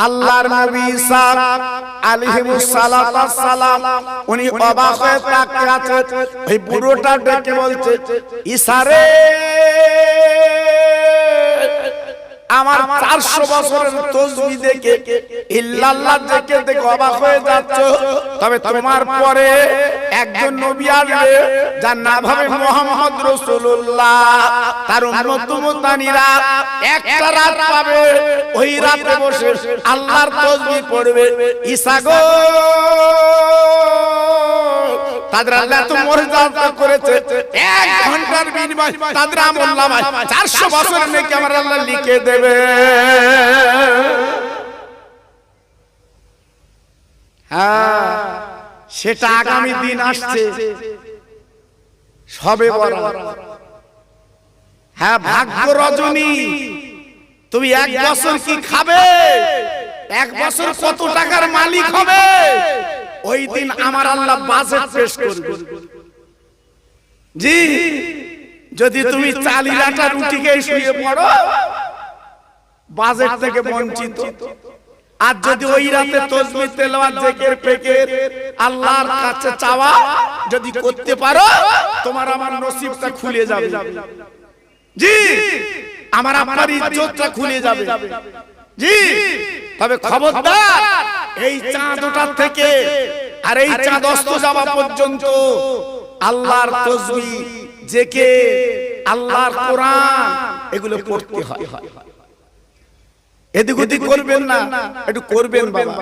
আল্লাহর নবী ঈসা আলাইহিস সালাম উনি অবাক হয়ে তাকিয়ে আছেন। ওই বুড়োটা ডেকে বলছে, ঈসা রে, আমার 400 বছরের তাসবিহ দেখে ইল্লাল্লাহ দেখে অবাক হয়ে যাচ্ছ, তবে তোমার পরে একজন নবী আসবে যার নাম হবে মুহাম্মদ রাসূলুল্লাহ। তার উম্মত উম্মতানিরা একটা রাত পাবে, ওই রাতে বসে আল্লাহর তাসবিহ পড়বে। ঈসা গো, তাদের আল্লাহ তো মুআজিজা করেছে, 1 ঘন্টার বিনিময়ে তাদের আমলনামায় 400 বছর নেকি আমার আল্লাহ লিখে দেবে। হ্যাঁ, সেটা আগামী দিন আসছে, সবে বরাত। হ্যাঁ, ভাগ্য রজনী, তুমি 1 বছর কি খাবে, 1 বছর কত টাকার মালিক হবে, ওই দিন আমার আল্লাহ বাজেট পেশ করবে। জি, যদি তুমি চালের আটা রুটি খেয়ে শুয়ে পড়ো, বাজেট থেকে বঞ্চিত। আর যদি ওই রাতে তাসবিহ তেলাওয়াত জিকির ফিকির আল্লাহর কাছে চাওয়া যদি করতে পারো, তোমার আমার নসিবটা খুলে যাবে। জি, আমার আপনার ইজ্জতটা খুলে যাবে। জি, তবে খবরদার, এই চাঁদ ওঠার থেকে আর এই চাঁদ অস্ত যাওয়া পর্যন্ত আল্লাহর তাসবিহ জিকির, আল্লাহর কোরআন এগুলো পড়তে হয়। এদিক ওদিক করবেন না, একটু করবেন বাবা।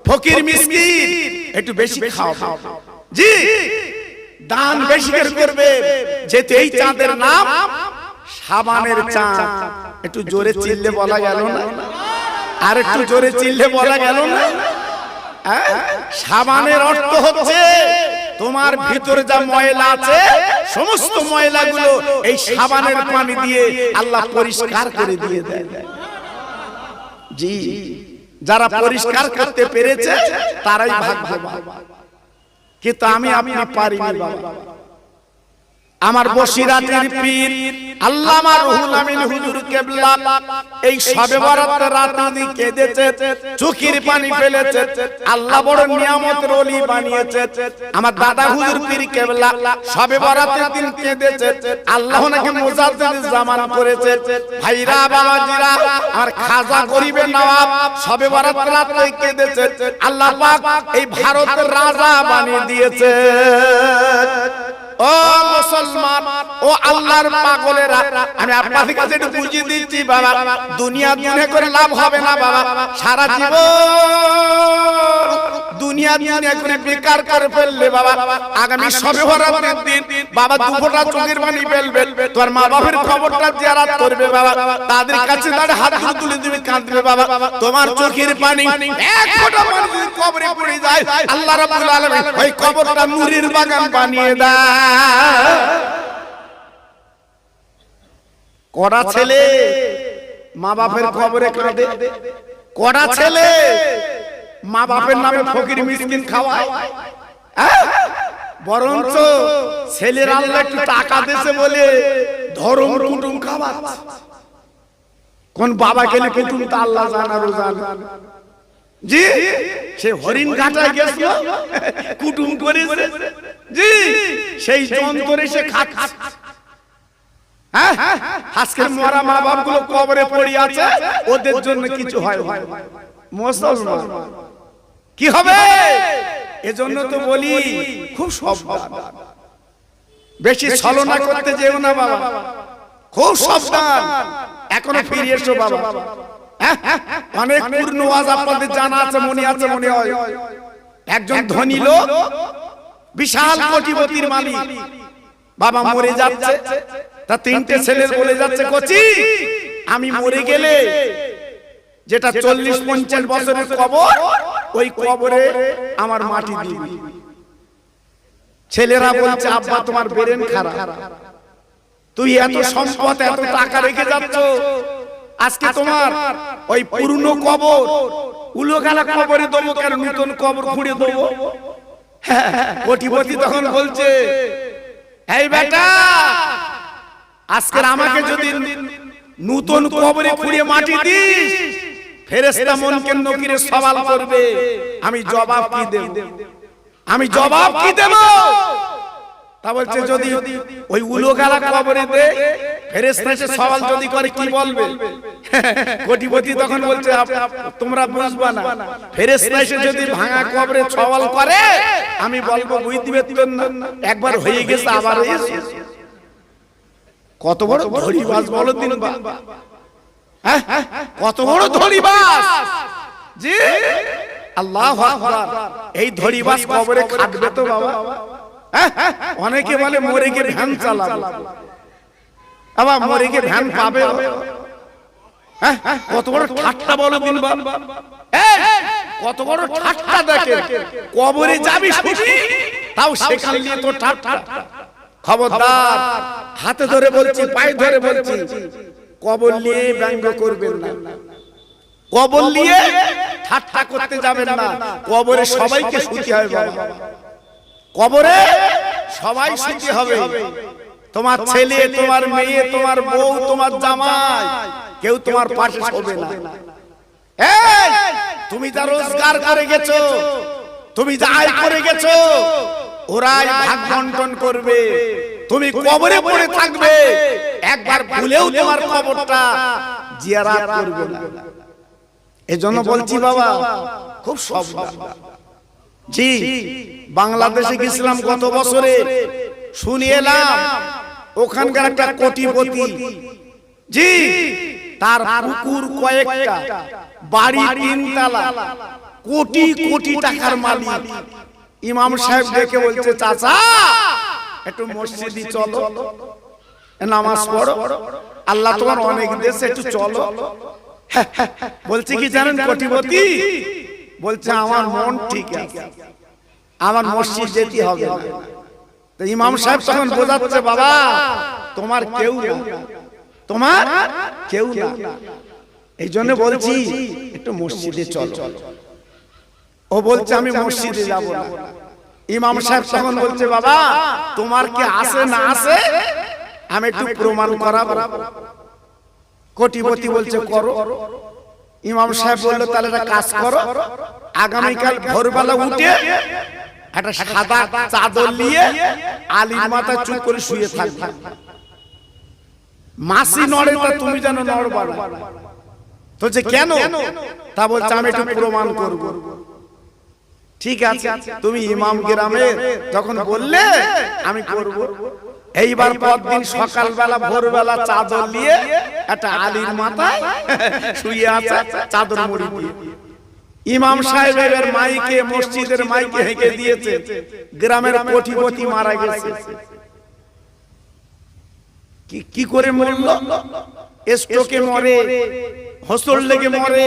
ফকির মিসকিন একটু বেশি খাওয়া। জি, দান বেশি করবে। যেহেতু এই চাঁদের নাম শাবানের চাঁদ, একটু জোরে চিল্লে বলা গেল না? আর একটু জোরে চিল্লে বলা গেল না? শাবানের অর্থ হচ্ছে তোমার ভিতরে যা ময়লা আছে, সমস্ত ময়লাগুলো এই শাবানের পানি দিয়ে আল্লাহ পরিষ্কার করে দিয়ে দেয়। জি, যারা পরিষ্কার করতে পেরেছে তারাই ভাগ্যবান, কিন্তু আমি আপনি পারিনি বাবা। আমার বসিরাতের পীর আল্লামা রুহুল আমিন হুজুর কেবলা এই শবে বরাতের রাতে কেঁদেছে, চোখের পানি ফেলেছে। আল্লাহ বড় নিয়ামতের ওলি বানিয়েছে। আমার দাদা হুজুর পীর কেবলা শবে বরাতের দিন কেঁদেছে, আল্লাহ ওনাকে মুজাদ্দিদ জামান করেছে। ভাইরা বাবাজিরা, আমার খাজা গরিবের নওয়াব শবে বরাতের রাতে কেঁদেছে, আল্লাহ পাক এই ভারতের রাজা বানিয়ে দিয়েছে। ও মুসলমান, ও আল্লাহর পাগলেরা, আমি আপনাদের কাছে একটু বুঝিয়ে দিচ্ছি বাবা, দুনিয়া দুনিয়া করে লাভ হবে না বাবা। সারা জীবন দুনিয়া দুনিয়া করে বেকার করে ফেললে বাবা, আগামী শবে বরাতের দিন বাবা দুফোঁটা চোখের পানি ফেলবে। তোমার মা বাবার খবরটা জিয়ারত করবে বাবা, তাদের কাছে দাঁড়িয়ে হাত তুলে দিবে, কাঁদবে বাবা। তোমার চোখের পানি এক ফোঁটা পানি যদি কবরে পড়ে যায়, আল্লাহ রাব্বুল আলামিন ওই কবরটা নূরের বাগান বানিয়ে দেয়। কড়া ছেলে মা বাপের কবরে কাঁদে, কড়া ছেলে মা বাপের নামে ফকির মিসকিন খাওয়ায়। বরঞ্চ ছেলের আল্লাহ একটু টাকা দিয়েছে বলে ধরম কুটুম খাওয়াচ্ছে। কোন বাবা গেলে কুটুম তা আল্লাহ জানারও জানে। জি, সে হরিণ ঘাটায় গেছিল, কুটুম করেছে। জি, সেই যন্ত্রে সে খাচ্ছে। হ্যাঁ, আজকের মরা মা বাপ গুলো কবরে পড়ে আছে, ওদের জন্য কিছু হয় মুসলমান কি হবে? এজন্য তো বলি খুব সাবধান, বেশি ছলনা করতে যেও না বাবা, খুব সাবধান। এখনো ফিরে এসো বাবা। অনেক পূর্ণ ওয়াজ আপনাদের জানা আছে, মনে আছে মনে হয়। একজন ধনী লোক, বিশাল কোটিপতির মালিক, বাবা মরে যাচ্ছে, তা 3টে ছেলে বলে যাচ্ছে, কচি আমি মরে গেলে যেটা 40-50 বছরের কবর, ওই কবরে আমার মাটি দিবি। ছেলেরা বলছে, আব্বা তোমার ব্রেন খারাপ, তুই এত সম্পদ এত টাকা রেখে যাচ্ছ, আজকে তোমার ওই পুরনো কবর উলোগালা কবরে দেবো কেন, নতুন কবর খুঁড়ে দেবো। কোটিপতি তখন বলছে, এই বেটা, আজকে আমাকে যদি নতুন কবরে খুঁড়ে মাটি দিস, ফেরেশতা মুনকার নকিরে সওয়াল করবে, আমি জবাব কি দেব? আমি জবাব কি দেব? তা বলছে যদি ওই উলোগালা কবরে দে ফেরেশতা এসে সওয়াল যদি করে কি বলবে? কোটিপতি তখন বলছে তোমরা বুঝবা না, ফেরেশতা এসে যদি ভাঙা কবরে সওয়াল করে আমি বলবো বুঝতে পারতেন না, একবার হয়ে গেছে আবার হয়েছে। কত বড় ধড়িবাজ বলো দিন, হ্যাঁ কত বড় ধড়িবাজ। জি আল্লাহু আকবার। এই ধড়িবাজ কবরে খাটবে তো বাবা। অনেকে বলে মরে গিয়ে ভ্যান চালাবে, আবার মরে গিয়ে ভ্যান পাবে। কত বড় ঠাট্টা বলো দিন, কত বড় ঠাট্টা। দেখে কবরে যাবি শুনি তাও সেখান দিয়ে তো ঠাট্টা। খবরদার, হাতে ধরে বলছি, পায়ে ধরে বলছি, কবর নিয়ে ব্যঙ্গ করবেন না, কবর নিয়ে ঠাট্টা করতে যাবেন না। কবরে সবাইকে শুতে হবে বাবা, কবরে সবাই শুতে হবে। তোমার ছেলে, তোমার মেয়ে, তোমার বউ, তোমার জামাই, কেউ তোমার পাশে শোবে না। এই তুমি যা রোজগার করে গেছো, তুমি যা আয় করে গেছো, ওরাই ভাগ বন্টন করবে। তুমি কবরে পড়ে থাকবে, একবার ভুলেও তোমার কবরটা জিয়ারত করবে না। এজন্য বলছি বাবা খুব সাবধান। জি বাংলাদেশে গেছিলাম গত বছরে, শুনে এলাম ওখানকার একটা কোটিপতি, জি তার পুকুর কয়েকটা, বাড়ি 3 তলা, কোটি কোটি টাকার মালিক। ইমাম সাহেব দেখে বলছে চাচা একটু মসজিদে চলো, নামাজ পড়ো, আল্লাহ তোমার অনেক দেশে, একটু চলো। বলছে কি জানেন কোটিপতি? বলছে আমার মন ঠিক আছে, আমার মসজিদ যেতে হবে না। তো ইমাম সাহেব তখন বোঝাচ্ছে বাবা তোমার কেউ না, তোমার কেউ না, এই জন্য বলছি একটু মসজিদে চলো। ও বলছে আমি মসজিদে যাব না। ইমাম সাহেব তখন বলছে বাবা তোমার কি আছে না আছে আমি একটু প্রমাণ করাবো। কোটিপতি বলছে করো। ইমাম সাহেব বললো তাহলে একটা কাজ করো, আগামীকাল ভোরবেলা উঠে একটা সাদা চাদর নিয়ে আলীর মাথায় চুপ করে শুয়ে থাকবে, মাসি নড়ে তা তুমি যেন নড়বা না। তো যে কেন? তা বলছে আমি একটু প্রমাণ করব। ঠিক আছে তুমি ইমাম গ্রামে যখন বললে আমি করব। এইবার পরদিন সকালবেলা ভোরবেলা চাদর নিয়ে একটা আলীর মাথায় শুয়ে আছে, চাদর মুড়ি দিয়ে। ইমাম সাহেবের মাইকে, মসজিদের মাইকে হেঁকে দিয়েছে গ্রামের কোটিপতি মারা গেছে। কি করে মরল? স্ট্রোকে মরে, হোঁচট লেগে মরে।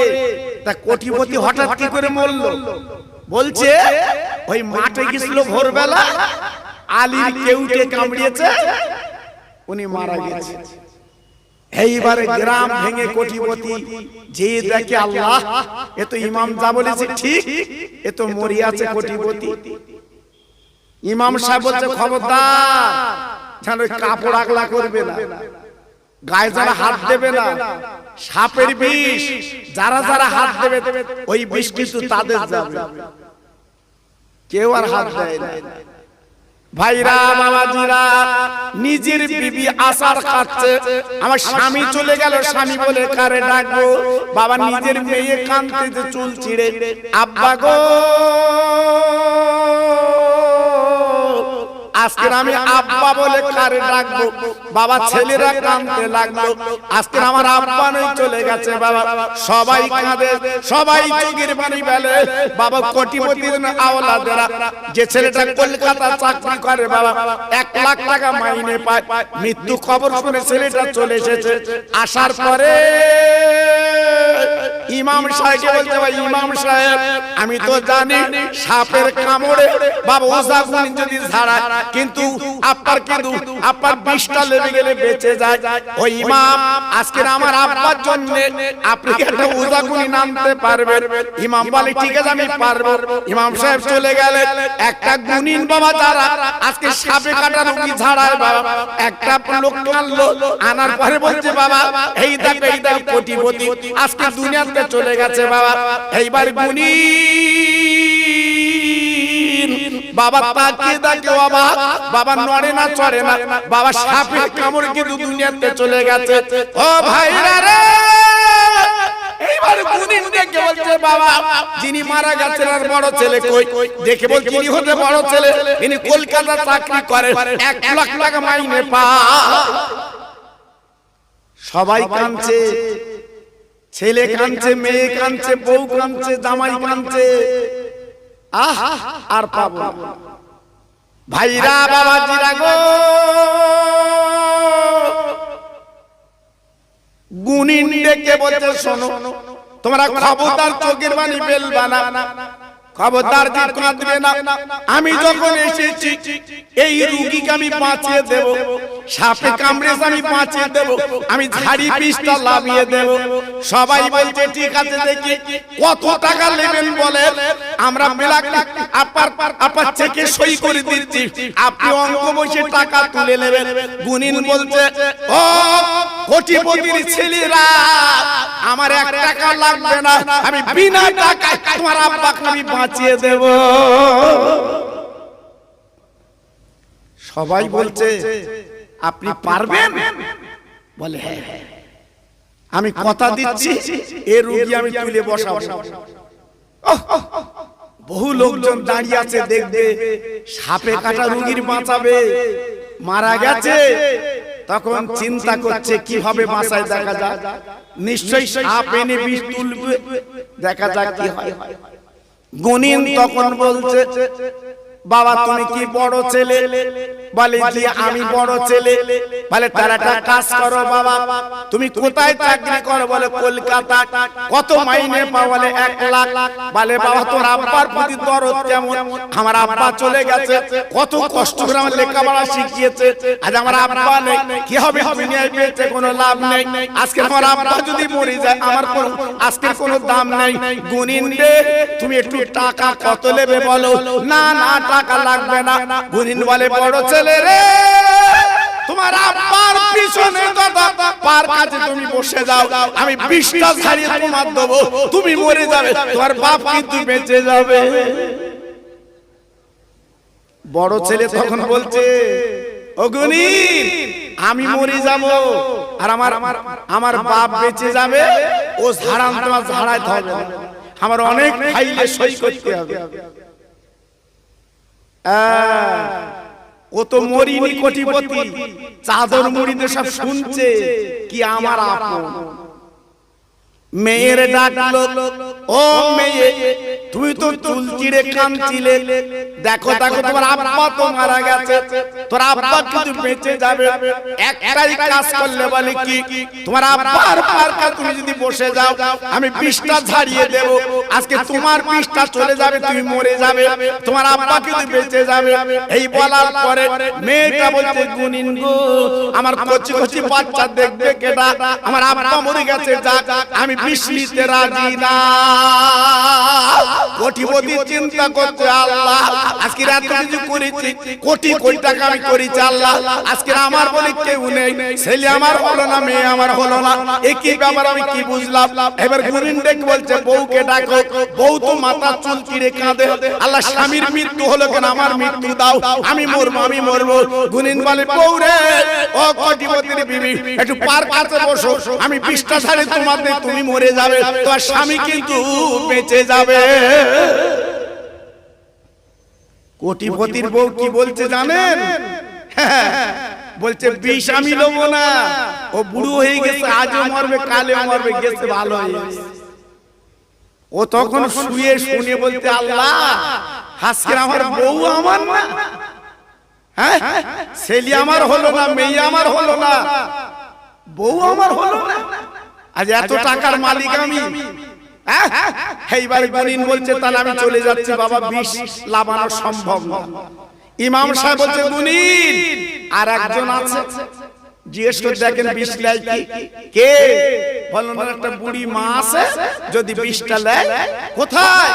তা কোটিপতি হঠাৎ কি করে মরল? বলছে ওই মাঠে গেছিল ভোরবেলা, আলীর কেউটে কামড়িয়েছে, উনি মারা গেছে। এইবারে গ্রাম ভেঙে কোটিপতি যে দেখে আল্লাহ এ তো ইমাম যা বলেছে ঠিক, এ তো মরি আছে কোটিপতি। ইমাম সাহেব বলছে খবরদার যেন কাপড় আগলা করবে না, গায়ে যারা হাত দেবে না, সাপের বিষ যারা যারা হাত দেবে ওই বিষ কিন্তু তাদের যাবে, কেউ আর হাত দেয় না। ভাইরা বাবাজিরা, নিজের বিবি আসার খাচ্ছে, আমার স্বামী চলে গেল, স্বামী বলে কারে ডাকবো? বাবা নিজের মেয়ে কাঁদতেছে চুল ছিঁড়ে, আব্বা গো আজকে আমি আব্বা বলে কারে ডাকবো? বাবা ছেলেরা কাঁদতে লাগলো, আজকে আমার আব্বা নেই, চলে গেছে বাবা। সবাই কাঁদে, সবাই চোখের পানি ফেলে। বাবা কোটিপতির আওলাদেরা, যে ছেলেটা কলকাতা চাকরি করে বাবা 1 লাখ টাকা মাইনে পায়, মৃত্যু খবর শুনে ছেলেটা চলে এসেছে। আসার পরে ইমাম সাহেবকে বলতে ভাই ইমাম সাহেব আমি তো জানি সাপের কামড়ে বাবা ওঝা গুনি যদি ঝাড়ায় কিন্তু আপনার আপনার 20টা লেগে গেলে বেঁচে যায়। ওই ইমাম আজকে আমার আব্বার জন্য আপনি কি একটা ওজাগুনি নামতে পারবেন? ইমাম বলে ঠিক আছে আমি পারবো। ইমাম সাহেব চলে গেলেন, একটা গুনিন বাবা যারা আজকে সাপে কাটা রোগী ঝাড়ায় বাবা, একটা লোক আনলো, আনার পরে বলছে বাবা এই দেখ কোটিপতি আজকে দুনিয়াতে চলে গেছে বাবা। এইবার গুনি বাবা তাকিয়ে দেখে বাবা, বাবা নড়ে না চড়ে না, বাবা সাপের কামড় কিন্তু দুনিয়াতে চলে গেছে। ও ভাইরা রে, এইবার গুনিন দেখে বলছে বাবা যিনি মারা গেছেন আর বড় ছেলে কই? দেখে বলছে ইনি হতে বড় ছেলে, ইনি কলকাতা চাকরি করে, 1 লাখ টাকা মাইনে পায়। সবাই কাঁদছে, ছেলে কাঁদছে, মেয়ে কাঁদছে, বউ কাঁদছে, জামাই কাঁদছে। আর পাবো ভাইরা বাবাজিরা গো, গুনিন ডেকে বলছে শোনো তোমরা খবরদার চোখের পানি ফেলবা না, খবরদার যে কাঁদবে না। আমি যখন এসেছি এই রোগীকে আমি বাঁচিয়ে দেব, সাপে কামড়েছে আমি বাঁচিয়ে দেব, আমি ঝাড়ি বিষটা লাভিয়ে দেব। সবাই বলছে ঠিক আছে, দেখি কত টাকা নেবেন বলেন, আমরা আপনার চেকে সই করে দিচ্ছি, আপনি অঙ্ক বসে টাকা তুলে নেবেন। গুনিন বলছে ও কোটিপতির ছেলেরা, আমার 1 টাকা লাগবে না, আমি বিনা টাকায় তোমার আব্বাকে আমি বাঁচিয়ে দেব। সবাই বলছে আপনি পারবেন? বলে হ্যাঁ, আমি কথা দিচ্ছি এই রোগী আমি তুলে বসাবো। বহু লোকজন দাঁড়িয়ে আছে দেখবে, সাপে কাটা রোগীর বাঁচাবে, মারা গেছে। তখন চিন্তা করছে কিভাবে বাঁচায়, দেখা যাক নিশ্চয়ই সাপ এনে বিষ তুলবে, দেখা যাক কি হয়। গুনিন তখন বলছে বাবা তুমি কি বড় ছেলে? বলে জি আমি বড় ছেলে। বলে তার একটা কাজ করো বাবা, তুমি কোথায় চাকরি করো? বলে কলকাতা। কত মাইনে পাও? বলে 1 লাখ। বলে বাবা তোর আব্বার প্রতি দরদ কেমন? আমার আব্বা চলে গেছে, কত কষ্ট করে আমার লেখাপড়া শিখিয়েছে, আজ আমার আব্বা নেই, কি হবে দুনিয়ায় বেঁচে কোনো লাভ নেই। আজকে আমার আব্বা যদি মরে যায় আমার আজকে কোনো দাম নেই। গুনিন রে তুমি একটু টাকা কত নেবে বলো? না না টাকা লাগবে না। গুনিন বলে বড় ছেলে রে, তোমার আব্বার পিছনে কথা পার কাছে তুমি বসে যাও, আমি 20টা ছাড়িয়ে তোমার দেবো, তুমি মরে যাবে, তোমার বাপ কিন্তু বেঁচে যাবে। বড় ছেলে তখন বলছে ও গুনিন আমি মরে যাব আর আমার বাপ বেঁচে যাবে, ও ঝাড়ান তোমার ঝাড়াইতে হবে, আমার অনেক ফাইলে সই করতে হবে। ও তো মরিনি কোটিপতি, চাদর মুড়িতে সব শুনছে কি আমার আপন। মেয়ের ডাকলো ও মেয়ে তুমি তো চুল চিড়ে কাঁদছিলে, দেখো দেখো তোমার আব্বা তো মারা গেছে, তোর আব্বা কিন্তু বেঁচে যাবে, একটাই কাজ করলে বলে কি তোমার আব্বার পার কাছে তুমি যদি বসে যাও আমি 20টা ঝাড়িয়ে দেব, আজকে তোমার 20টা চলে যাবে, তুমি মরে যাবে, তোমার আব্বা কিন্তু বেঁচে যাবে। এই বলার পরে মেয়েটা বলছে গুনিন গো আমার কচি কচি বাচ্চা দেখবে কেডা, আমার আব্বা মরে গেছে, যাক আমি 20 নিতে রাজি না। কোটিপতি চিন্তা করছে আল্লাহ আজকে এত কিছু করেছি, কোটি কোটি টাকা আমি করেছি, আল্লাহ আজকে আমার বলে কেউ নেই, ছেলে আমার হলো না, মেয়ে আমার হলো না, একই ব্যাপার আমি কি বুঝলাম। এবার গুনিন ডেকে বলছে বউকে ডাকো, বউ তো মাথা চুল চিড়ে কাঁদে, আল্লাহ স্বামীর মৃত্যু হলো কেন, আমার মৃত্যু দাও, আমি মরবো আমি মরবো। গুনিন বলে বউ রে ও কোটিপতির বিবি একটু পার কাছে বসো, আমি 20টা ছাড়ে তোমার দিয়ে তুমি মরে যাবে, তোমার স্বামী কিন্তু বেঁচে যাবে। কোটিপতির বউ কি বলছে জানেন? বলছে বিষ আমি নেবো না, ও বুড়ো হয়ে গেছে, আজও মরবে কালেও মরবে, গেছে ভালো হয়ে গেছে। ও তখন শুয়ে শুনে বলতে আল্লাহ আজকে আমার বউ আমার না, হ্যাঁ ছেলে আমার হলো না, মেয়ে আমার হলো না, বউ আমার হলো না, আজ এত টাকার মালিক আমি। এইবার গুনিন বলছে তাহলে আমি চলে যাচ্ছি বাবা, বিষ লাগানো সম্ভব না। ইমাম সাহেব বলছে গুনিন, আর একজন আছে জিজ্ঞেস করে দেখেন 20 লাই কি কে? বললেন একটা বুড়ি মা আছে, যদি 20টা লাই কোথায়?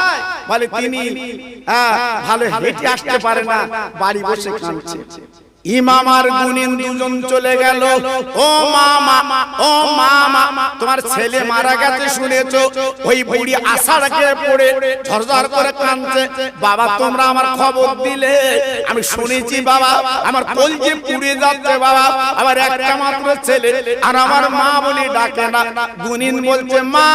বলে তিনি ভালো হেঁটে আসতে পারে না, বাড়ি বসে কাঁদছে। ইমাম আর গুনিন দুজন চলে গেল। ও মামা, ও মামা, তোমার ছেলে মারা গেছে শুনেছো? ওই বুড়ি আষাঢ় খেয়ে পড়ে ঝরঝর করে কাঁদছে। বাবা তোমরা আমার খবর দিলে, আমি শুনেছি বাবা, আমার কলজে পুড়ে যাচ্ছে বাবা, আমার একটা মাত্র ছেলে, আর আমার মা বলে ডাকে না। গুনিন বলছে মা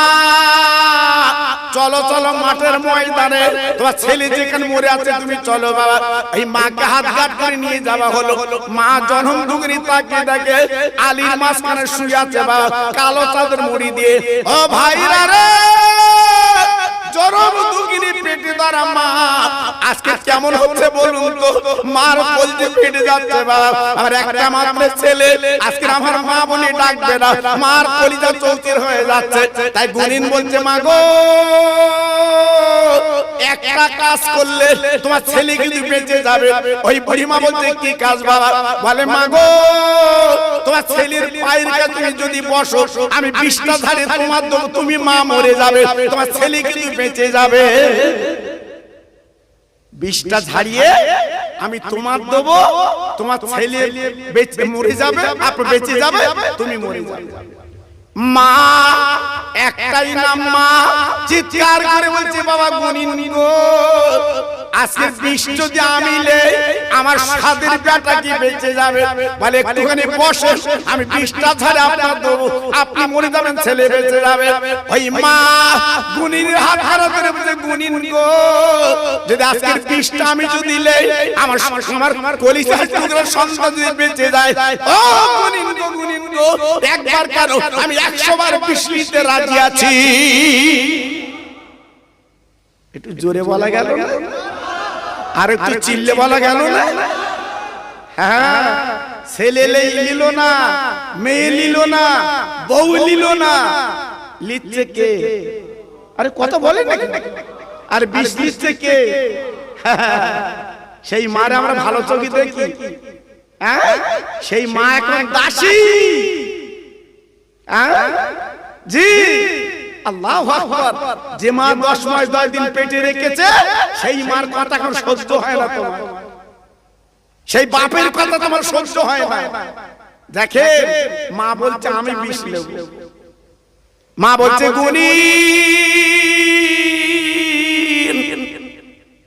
চলো চলো মাঠের ময়দানে, তোমার ছেলে যেখানে মরে আছে তুমি চলো বাবা। এই মাকে হাত হাত করে নিয়ে যাওয়া হলো। মা জনম দুগনি তাকে দেখে আলীর মাঝখানে শুয়ে আছে বাবা, কালো চাদর মুড়ি দিয়ে। ও ভাইরা রে, জনম দুগনি পেটে ধরা মা আজকে কেমন হচ্ছে বলুন তো? মার কলজে ফেটে যাচ্ছে বাবা, আমার একটা মাত্র ছেলে, আজকে আমার মা বলে ডাকবে না, মার কলিজা চৌচির হয়ে যাচ্ছে। তাই গুনিন বলছে মা গো, একটা কাজ করলে তোমার ছেলে কিন্তু বেঁচে যাবে। ওই বুড়িমা বলছে কি কাজ বাবা? বলে মা গো, তোমার ছেলের পায়ের কাছে তুমি যদি বসো, আমি 20টা ধারে তোমার দেবো, তুমি মা মরে যাবে, তোমার ছেলে কিন্তু বেঁচে যাবে। 20টা ঝাড়িয়ে আমি তোমার দেবো, তোমার ছেলে বেঁচে মরে যাবে, আপনি বেঁচে যাবে, তুমি মরে যাবে। মা একটাই নাম মা, চিৎকার করে বলছে বাবা গুনিন গো, আজকে 20 যদি আমি নেই, আমার সাদের বেটা কি বেঁচে যাবে? বলে একটুখানি বসে, আমি 20টা ঝাড়ে আপনার দেবো, আপনি মরে যাবেন, ছেলে বেঁচে যাবে। ওই মা গুনিনের হাত হারা করে বলছে গুনিন গো, যদি আজকে 20টা আমি যদি নেই, আমার কলিজার টুকরো সন্তান যদি বেঁচে যায়, ও গুনিন গো, গুনিন গো, একবার কেন আমি 100 বার 20 নিতে রাজি আছি। একটু জোরে বলা গেল না? আর একটু চিল্লে বলা গেল না? হ্যাঁ, ছেলে নিল না, মেয়ে নিল না, বউ নিল না, লিখছে কে? আরে কত বলে না, আর 20 লিখছে কে? সেই মারে আমরা ভালো চোখে দেখি। হ্যাঁ, সেই মা এখন দাসী। জি আল্লাহু আকবার। যে মা 10 মাস 10 দিন পেটে রেখেছে, সেই মার কথা এখন সহ্য হয় না তোমার, সেই বাপের কথা তোমার সহ্য হয় না। দেখে মা বলছে আমি 20 নেব, মা বলছে গুনিন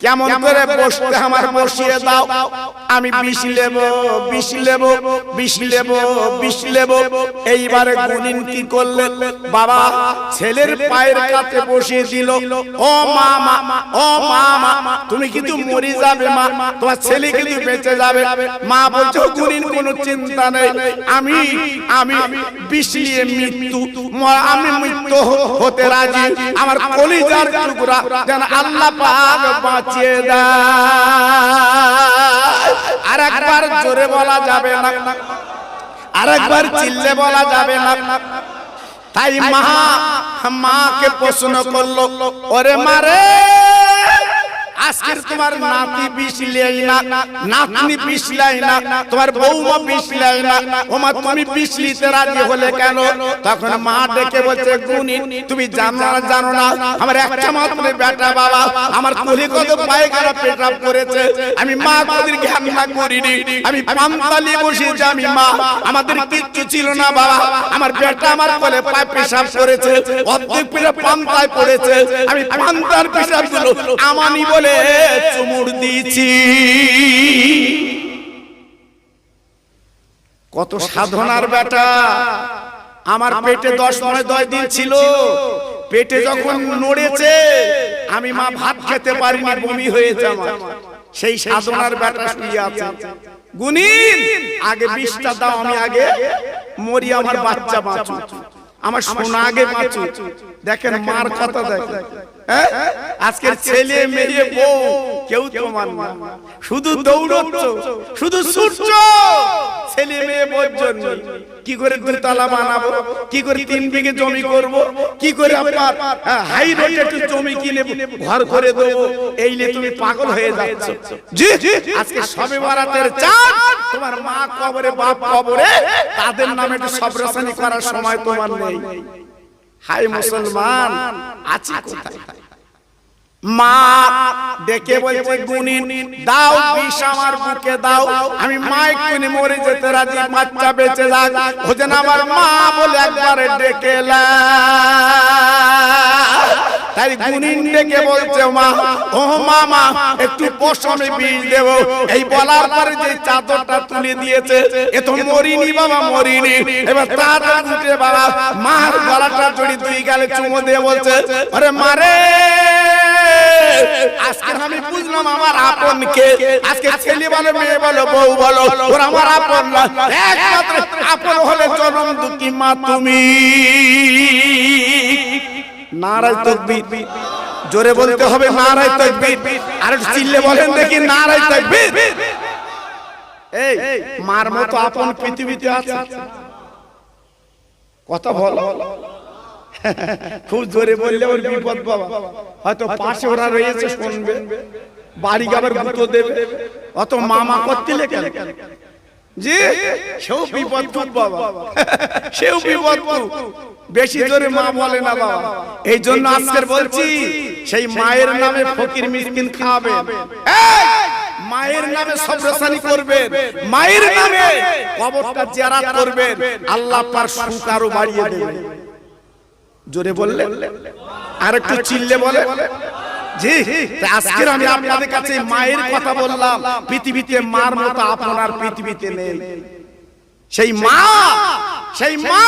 কেমন করে বসতে আমার বসিয়ে দাও, আমি 20 নেব, 20 নেব, 20 নেব, 20 নেব। এইবারে গুনিন কি করলেন বাবা? ছেলের পায়ের কাছে বসিয়ে দিল। ও মামা, ও মামা, তুমি কিন্তু মরে যাবে মা, তোমার ছেলে কিন্তু বেঁচে যাবে। মা বলছে গুনিন কোনো চিন্তা নেই, আমি 20 নিয়ে আমি মৃত্যু হতে রাজি, আমার কলিজার টুকরা যেন আল্লাহ পাক বাঁচিয়ে দেয়। আর একবার জোরে বলা যাবে না, আর একবার চিল্লে বলা যাবে না। তাই মাকে প্রশ্ন করলো, ওরে মারে, আজকে তোমার নাতি 20 লাই না, নাতনি 20 লাই না, তোমার বউমা 20 লাই না, ওমা তুমি 20 নিতে রাজি হলে কেন? তখন মা ডেকে বলছে গুনিন তুমি জানো না আমার একটা মাত্র বেটা বাবা, আমার কোলে কত পায়খানা পেটরাপ করেছে, আমি মা কোদের জ্ঞান না করিনি, আমি পান্তালি বসেছি, আমি মা, আমাদের কিচ্ছু ছিল না বাবা, আমার বেটা আমার কোলে পায় পেশাব করেছে, অর্ধেক পেটে পান্তায় পড়েছে, আমি পান্তার পেশাবগুলো আমানি বলে চুমুর দিয়েছি। কত সাধনার বেটা, আমার পেটে 10 মাস 10 দিন ছিল, পেটে যখন নড়েছে আমি মা ভাত খেতে পারিনি, বমি হয়েছে আমার, সেই সাধনার বেটা শুয়ে আছে। গুনিন আগে 20টা দাও, আমি আগে মরি, আমার বাচ্চা বাঁচুক, আমার সোনা আগে বাঁচুক। দেখেন মার কথা, দেখেন আজকের ছেলে মেয়ে বউ কেউ তোমার না, শুধু দৌড়চ্ছ, শুধু ছুটছো ছেলে মেয়ে বউর জন্য। কি করে দুতলা বানাবো, কি করে 3 বিঘে জমি করব, কি করে আপনার হাই রোড একটু জমি কিনে ঘর করে দেবো, এই নিয়ে তুমি পাগল হয়ে যাচ্ছ। জি আজকে শবে বরাতের চাঁদ, তোমার মা কবরে বাপ কবরে, তাদের নামে একটু সবরাসানি করার সময় তোমার নেই। হাই মুসলমান আছি কোথায়? মা ডেকে বলছে গুনিন দাও, বিষ আমার বুকে দাও, আমি মাইক কিনে মরে যেতে রাজি, বাচ্চা বেঁচে যাক। ওজন আমার মা বলে একবারে ডেকে লা, তাই গুনিন ডেকে বলছে মা, ও মামা একটু পশমে বিষ দেব। এই বলার পরে যে চাদরটা তুলে দিয়েছে, এ তো মরিনি বাবা মরিনি। এবার তাড়াতাড়ি উঠে বাবা মার গলাটা জড়ি 2 গালে চুমো দিয়ে বলছে, আরে মারে আজকে আমি বুঝলাম আমার আপন কে। আজকে ছেলে বলো মেয়ে বলো বউ বলো, ওরা আমার আপন না, একমাত্র আপন হলে জনম দুঃখী মা তুমি। নারায়ে তাকবীর, জোরে বলতে হবে নারায়ে তাকবীর। আর একটু চিল্লে বলেন দেখি নারায়ে তাকবীর। এই মার মতো আপন পৃথিবীতে আছে? কথা বলো, খুব জোরে বললে ওর বিপদ বাবা। হয়তো পাশে ওরা রয়েছে শুনবে, বাড়ি গাবার গুঁতো দেবে, অত মামা করতে লেগে জি সেও বিপদ খুব বাবা, সেও বিপদ খুব। বেশি জোরে মা বলে না বাবা। এই জন্য আজকের বলছি, সেই মায়ের নামে ফকির মিসকিন খাবে, মায়ের নামে সবরাসানি করবেন, মায়ের নামে কবরটা জিয়ারত করবেন, আল্লাহ পাক সুখ আরো বাড়িয়ে দেবে। জোরে বললে আর একটু চিল্লে বলে জি। আজকে আমি আপনাদের কাছে মায়ের কথা বললাম, পৃথিবীতে মার মতো আপনার পৃথিবীতে নেই। সেই মা, সেই মা,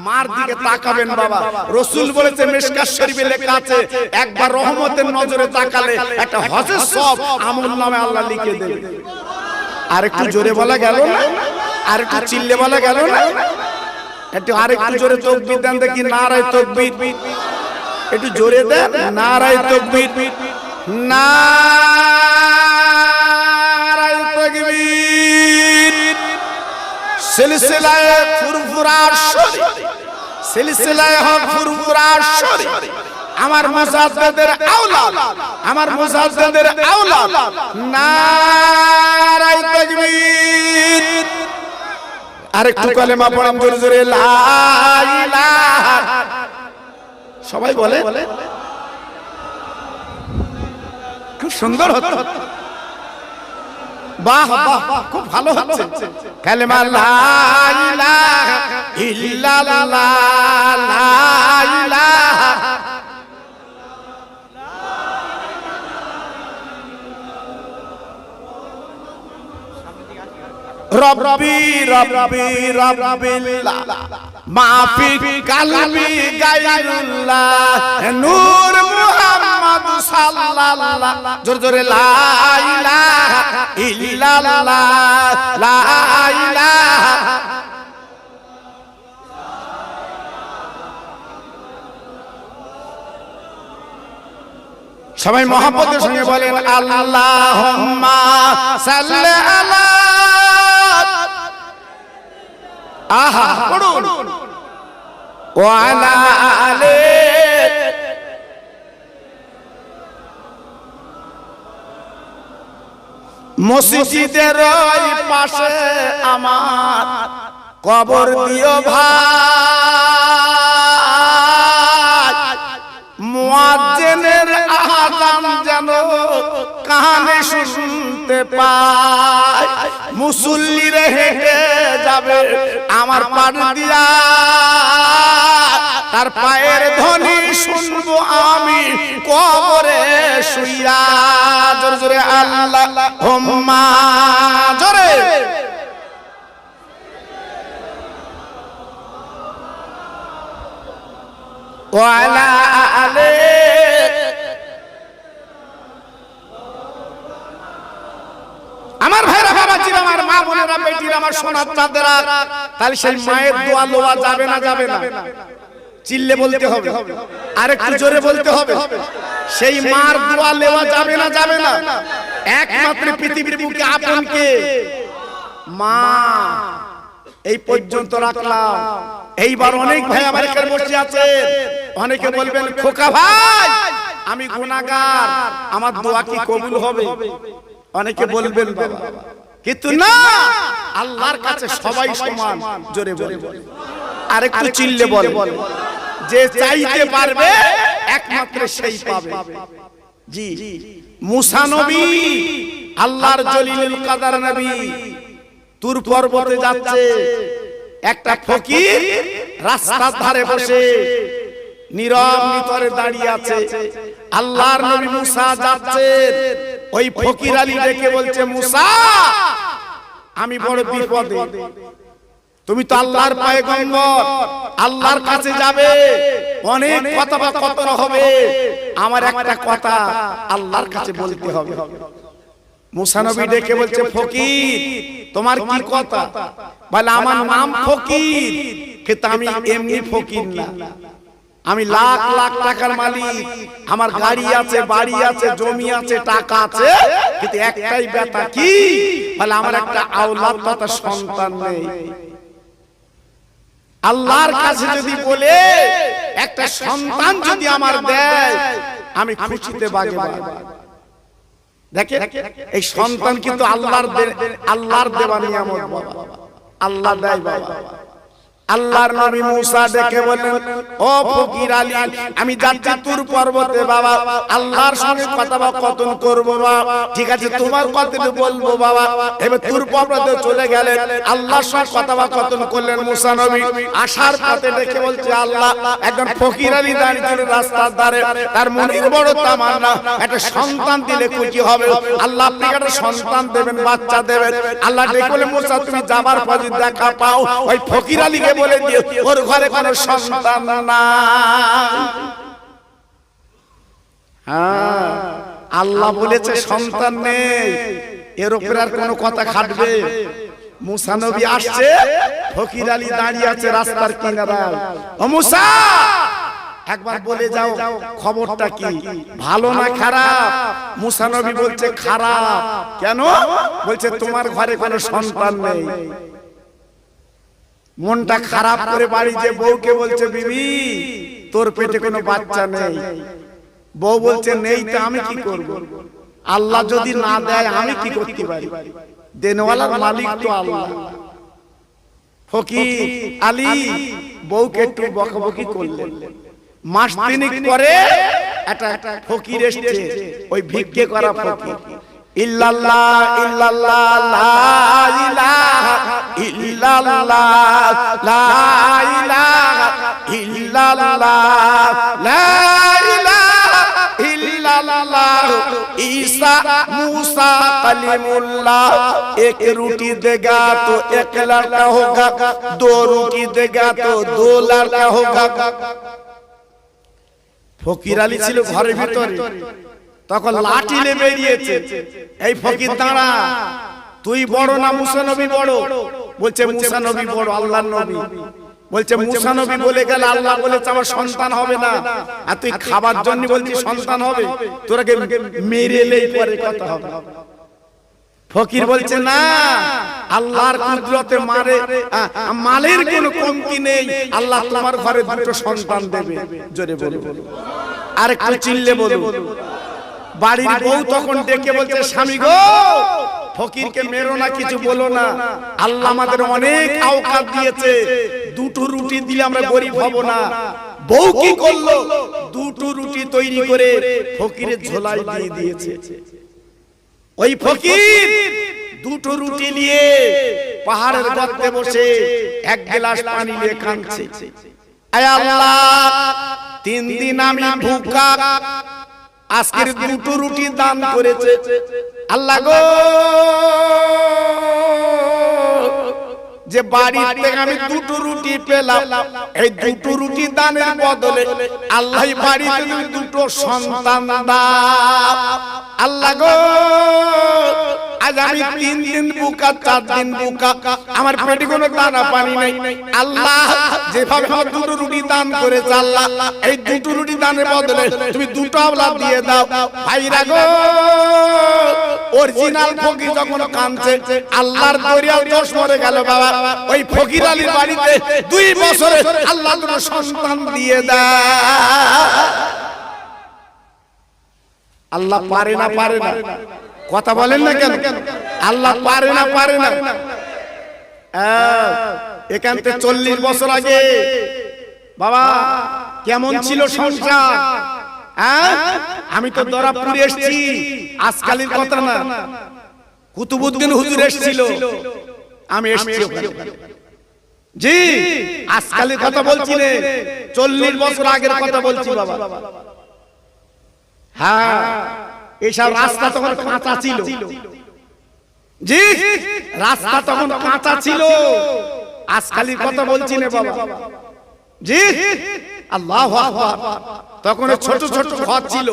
মার দিকে তাকাবেন বাবা। রাসূল বলেছে, মিশকাত শরীফে লেখা আছে, একবার রহমতের নজরে তাকালে একটা হজের সব আমলনামায় আল্লাহ লিখে দেবে। আর একটু জোরে বলা গেল না? আর একটু চিল্লে বলা গেল না? একটু আরেকটু জোরে তাকবীর দেন দেখি, নারায়ে তাকবীর। একটু জোরে দেন নারায়ে তাকবীর, নারায়ে তাকবীর। সিলসিলায়ে ফুরফুরা শরীফ, সিলসিলায়ে হক ফুরফুরা শরীফ, আমার মুজাদ্দিদের আওলাদ, আমার মুজাদ্দিদের আওলাদ, নারায়ে তাকবীর। আরেকটু কালেমা পড়াম জোরে জোরে, লা ইলাহা। সবাই বলে, খুব সুন্দর হতো, বাহ বাহ খুব ভালো হচ্ছে। কালেমা লা ইলাহা ইল্লাল্লাহ, লা ইলাহা রব্বি রব্বি রব্বিল্লাহ, মাফি কালবি গায়রুল্লাহ, নূর মুহাম্মদ সাল্লাল্লাহ। জোরে জোরে লা ইলাহা ইল্লাল্লাহ, লা ইলাহা। সবাই মহব্বতের সঙ্গে বলেন, আল্লাহুম্মা সাল্লি আলা। আহা পড়ুন, ওয়ালা আলে। মসজিদের ওই পাশে আমার কবর দিও ভাই, মুয়াজ্জিনের আযান যেন কানে শুনতে পাই। মুসল্লিরা হেঁটে যাবে আমার পাশ দিয়া, তার পায়ের ধ্বনি শুনবো আমি কবরে শুইয়া। জোরে জোরে আল্লাহুম্মা, জোরে ওয়ালা আলে। আমার ভাইরা বাবাজিরা, আমার মা বোনেরা, বেটিরা, আমার সোনার চাঁদেরা, তাহলে সেই মায়ের দোয়া লোয়া যাবে না? যাবে না? চিল্লে বলতে হবে, আর একটু জোরে বলতে হবে। সেই মার দোয়া নেওয়া যাবে না, যাবে না। একমাত্র পৃথিবীর বুকে আপনকে মা। এই পর্যন্ত রাখলাম। এইবার অনেক ভাই আমার এখানে বসে আছে, অনেকে বলবেন খোকা ভাই আমি গুনাহগার, আমার দোয়া কি কবুল হবে? অনেকে বলবেন বাবা, কিন্তু না, আল্লাহর কাছে সবাই সমান। জোরে বলে আর একটু চিল্লে বলে, যে চাইতে পারবে একমাত্র সেই পাবে। জি, মুসা নবী আল্লাহর জলিলুল কাদার নবী তুর পর্বতে যাচ্ছে, একটা ফকির রাস্তার ধারে বসে নীরব নিতরে দাঁড়িয়ে আছে। আল্লাহর নবী মুসা যাচ্ছে, ওই ফকির আলী ডেকে বলছে, মুসা আমি বড় বিপদে, তুমি তো আল্লাহর পয়গম্বর, আল্লাহর কাছে যাবে, অনেক কথোপকথন হবে, আমার একটা কথা আল্লাহর কাছে বলতে হবে। মুসা নবী ডেকে বলছে, ফকির তোমার কি কথা? বলে আমার নাম ফকির, কিন্তু আমি এমনি ফকির না, আমি লাখ লাখ টাকার মালিক, আমার গাড়ি আছে, বাড়ি আছে, জমি আছে, টাকা আছে, কিন্তু একটাই ব্যাটা কি? বলে আমার একটা আওলাদ তথা সন্তান নেই। আল্লাহর কাছে যদি বলে একটা সন্তান যদি আমার দেয়, আমি খুশিতে বাগে বাগে। দেখে এই সন্তান কিন্তু আল্লাহর দেওয়া নিয়ামত বাবা, আল্লাহ দেয় বাবা। আল্লাহর নবী মুসা দেখে বললেন, ও ফকির আলী আমি যাচ্ছি তুর পর্বতে বাবা, আল্লাহর সঙ্গে কথোপকথন করব বাবা, ঠিক আছে তোমার কথা বলবো বাবা। এবার তুর পর্বতে চলে গেলেন, আল্লাহর সঙ্গে কথোপকথন করলেন মুসা নবী। আসার পথে দেখে বলছে, আল্লাহ একজন ফকির আলী দাঁড়িয়ে ছিল রাস্তার ধারে, তার মনের বড় তামান্না একটা সন্তান দিলে খুশি হবে, আল্লাহ আপনাকে একটা সন্তান দেবেন, বাচ্চা দেবেন। আল্লাহ ডেকে বলে, মুসা তুমি যাবার পথে দেখা পাও ওই ফকির আলীকে বলে দিও ওর ঘরে কোনো সন্তান না। হ্যাঁ, আল্লাহ বলেছে সন্তান নেই, এর উপরে আর কোনো কথা খাটবে? মুসা নবী আসছে, ফকির আলী দাঁড়িয়ে আছে রাস্তার কিনারায়। ও মুসা একবার বলে যাও খবরটা কি, ভালো না খারাপ? মুসা নবী বলছে খারাপ। কেন? বলছে তোমার ঘরে কোনো সন্তান নেই। মনটা খারাপ করে বাড়ি যে বউকে বলছে, বিবি তোর পেটে কোনো বাচ্চা নেই। বউ বলছে নেই তো আমি কি করব? আল্লাহ যদি না দেয় আমি কি করতে পারি? দেনওয়ালার মালিক তো আল্লাহ। ফকির আলী বউকে একটু বকাবকি করলেন। মাস তিনেক পরে একটা ফকির এসেছে, ওই ভিক্ষে করা ফকির। ইল্লাল্লাহ ইল্লাল্লাহ লা ইলাহা ইল্লাল্লাহ লা ইলাহা ইল্লাল্লাহ লা ইলাহা ইল্লাল্লাহ ঈসা मूसा कलीमुल्लाह। एक रोटी देगा तो एक लड़का होगा, दो रोटी देगा तो दो लड़का होगा। ফকির আলী ছিল ঘরের ভিতরে, তখন লাঠি নিয়ে বেরিয়েছে। এই ফকির দাঁড়া, তুই বড় না মুসা নবী বড়? বলছে মুসা নবী বড়, আল্লাহর নবী। বলছে মুসা নবী বলে গেল আল্লাহ বলেছে আমার সন্তান হবে না, আর তুই খাবার জন্য বলছিস সন্তান হবে? তোরাকে মেরে এলেই পরে কথা হবে। ফকির বলছে না, আল্লাহর কুদরতে মালের কোনো কমতি নেই, আল্লাহ তোমার ঘরে দুটো সন্তান দেবে। জোরে বলো, আর একটু চিল্লে বলো। বাড়ির বউ তখন ডেকে বলছে, স্বামী গো ফকিরকে মেরো না, কিছু বলো না, আল্লাহ আমাদের অনেক আওকাত দিয়েছে, দুটো রুটি দিলে আমরা গরিব হব না। বউ কি করলো? দুটো রুটি তৈরি করে ফকিরের ঝোলায় দিয়ে দিয়েছে। ওই ফকির দুটো রুটি নিয়ে পাহাড়ের গর্তে বসে এক গ্লাস পানি নিয়ে কাঁদছে, আয় আল্লাহ 3 দিন আমি ভুকা, আজকের দুটো রুটি দান করেছে আল্লাহ গো। যে বাড়ি থেকে আমি দুটো রুটি পেলাম, এই দুটো রুটি দানের বদলে আল্লাহ বাড়িতে দুটো সন্তান দাও আল্লাহ গো। আজ আমি 3 দিন বুকা 4 দিন বুকা, আমার পেটে কোনো দানা পানি নাই। আল্লাহ যেভাবে আমার দুটো রুটি দান করেছে আল্লাহ, এই দুটো রুটি দানের বদলে তুমি দুটো আওলাদ দিয়ে দাও। ভাইরা গো, অরিজিনাল ফকির যখন কাঁদছে, আল্লাহর দরিয়া দোষ মরে গেল বাবা। ওই ফকির আলীর বাড়িতে 2 বছরে আল্লাহ দুটো সন্তান দিয়ে দেয়। আল্লাহ পারে না, পারে না, কথা বলেন না কেন? আল্লাহ পারে না, পারে না। এখান থেকে 40 বছর আগে বাবা কেমন ছিল সংসার? আমি তো দরাপুরে এসেছি, আজকালের কথা না। কুতুবউদ্দিন হুজুর এসেছিল, আমি এসেছি ওখানে। জি, আজকালের কথা বলছি না, 40 বছর আগের কথা বলছি বাবা। হ্যাঁ, এইসব রাস্তা তখন কাঁচা ছিল। জি, রাস্তা তখন কাঁচা ছিল, আজকালের কথা বলছি না বাবা। জি, আল্লাহু আকবার। তখন ছোট ছোট ঘর ছিল,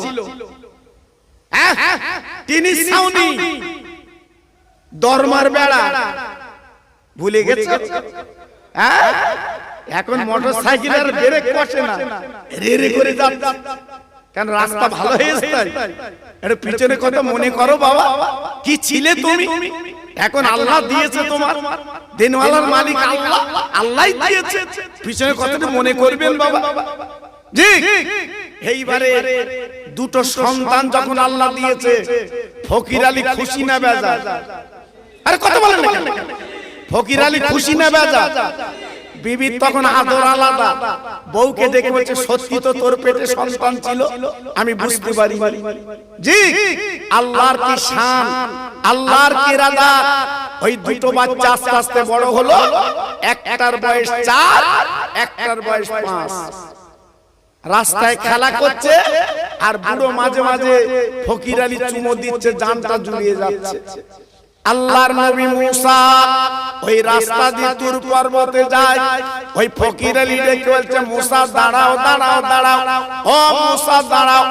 টিনের ছাউনি, দরমার বেড়া। ভুলে গেছে? এখন মোটরসাইকেলের ব্রেক কষে না, রে রে করে যাচ্ছে। কেন? রাস্তা ভালো হয়েছে তাই। এটা পিছনে কথা মনে করো বাবা, কি ছিলে তুমি? এখন আল্লাহ দিয়েছে তোমার, দেনওয়ালার মালিক আল্লাহ, আল্লাহই দিয়েছে। পিছনে কথাটা মনে করবেন বাবা। জি, এইবারে দুটো সন্তান যখন আল্লাহ দিয়েছে, ফকির আলী খুশি না বেজা? আরে কথা বলেন না কেন? ফকির আলী খুশি না বেজা? বিবির তখন আদর আলাদা। বউকে দেখে বলছে, সত্যি তো তোর পেটে সন্তান ছিল, আমি বুঝতে পারি। জি, আল্লাহর কি শান, আল্লাহর কি ইরাদা। ওই দুটো বাচ্চা আস্তে আস্তে বড় হলো, একটার বয়স 4, একটার বয়স 5। রাস্তায় খেলা করছে, আর বুড়ো মাঝে মাঝে ফকির আলী চুমো দিচ্ছে, জানটা জুড়িয়ে যাচ্ছে। আল্লাহর নবী মুসা ওই রাস্তা দিয়ে তুর পর্বতে যায়, ওই ফকির আলী ডেকে বলছে, মুসা দাঁড়াও, দাঁড়াও, দাঁড়াও, ও মুসা দাঁড়াও,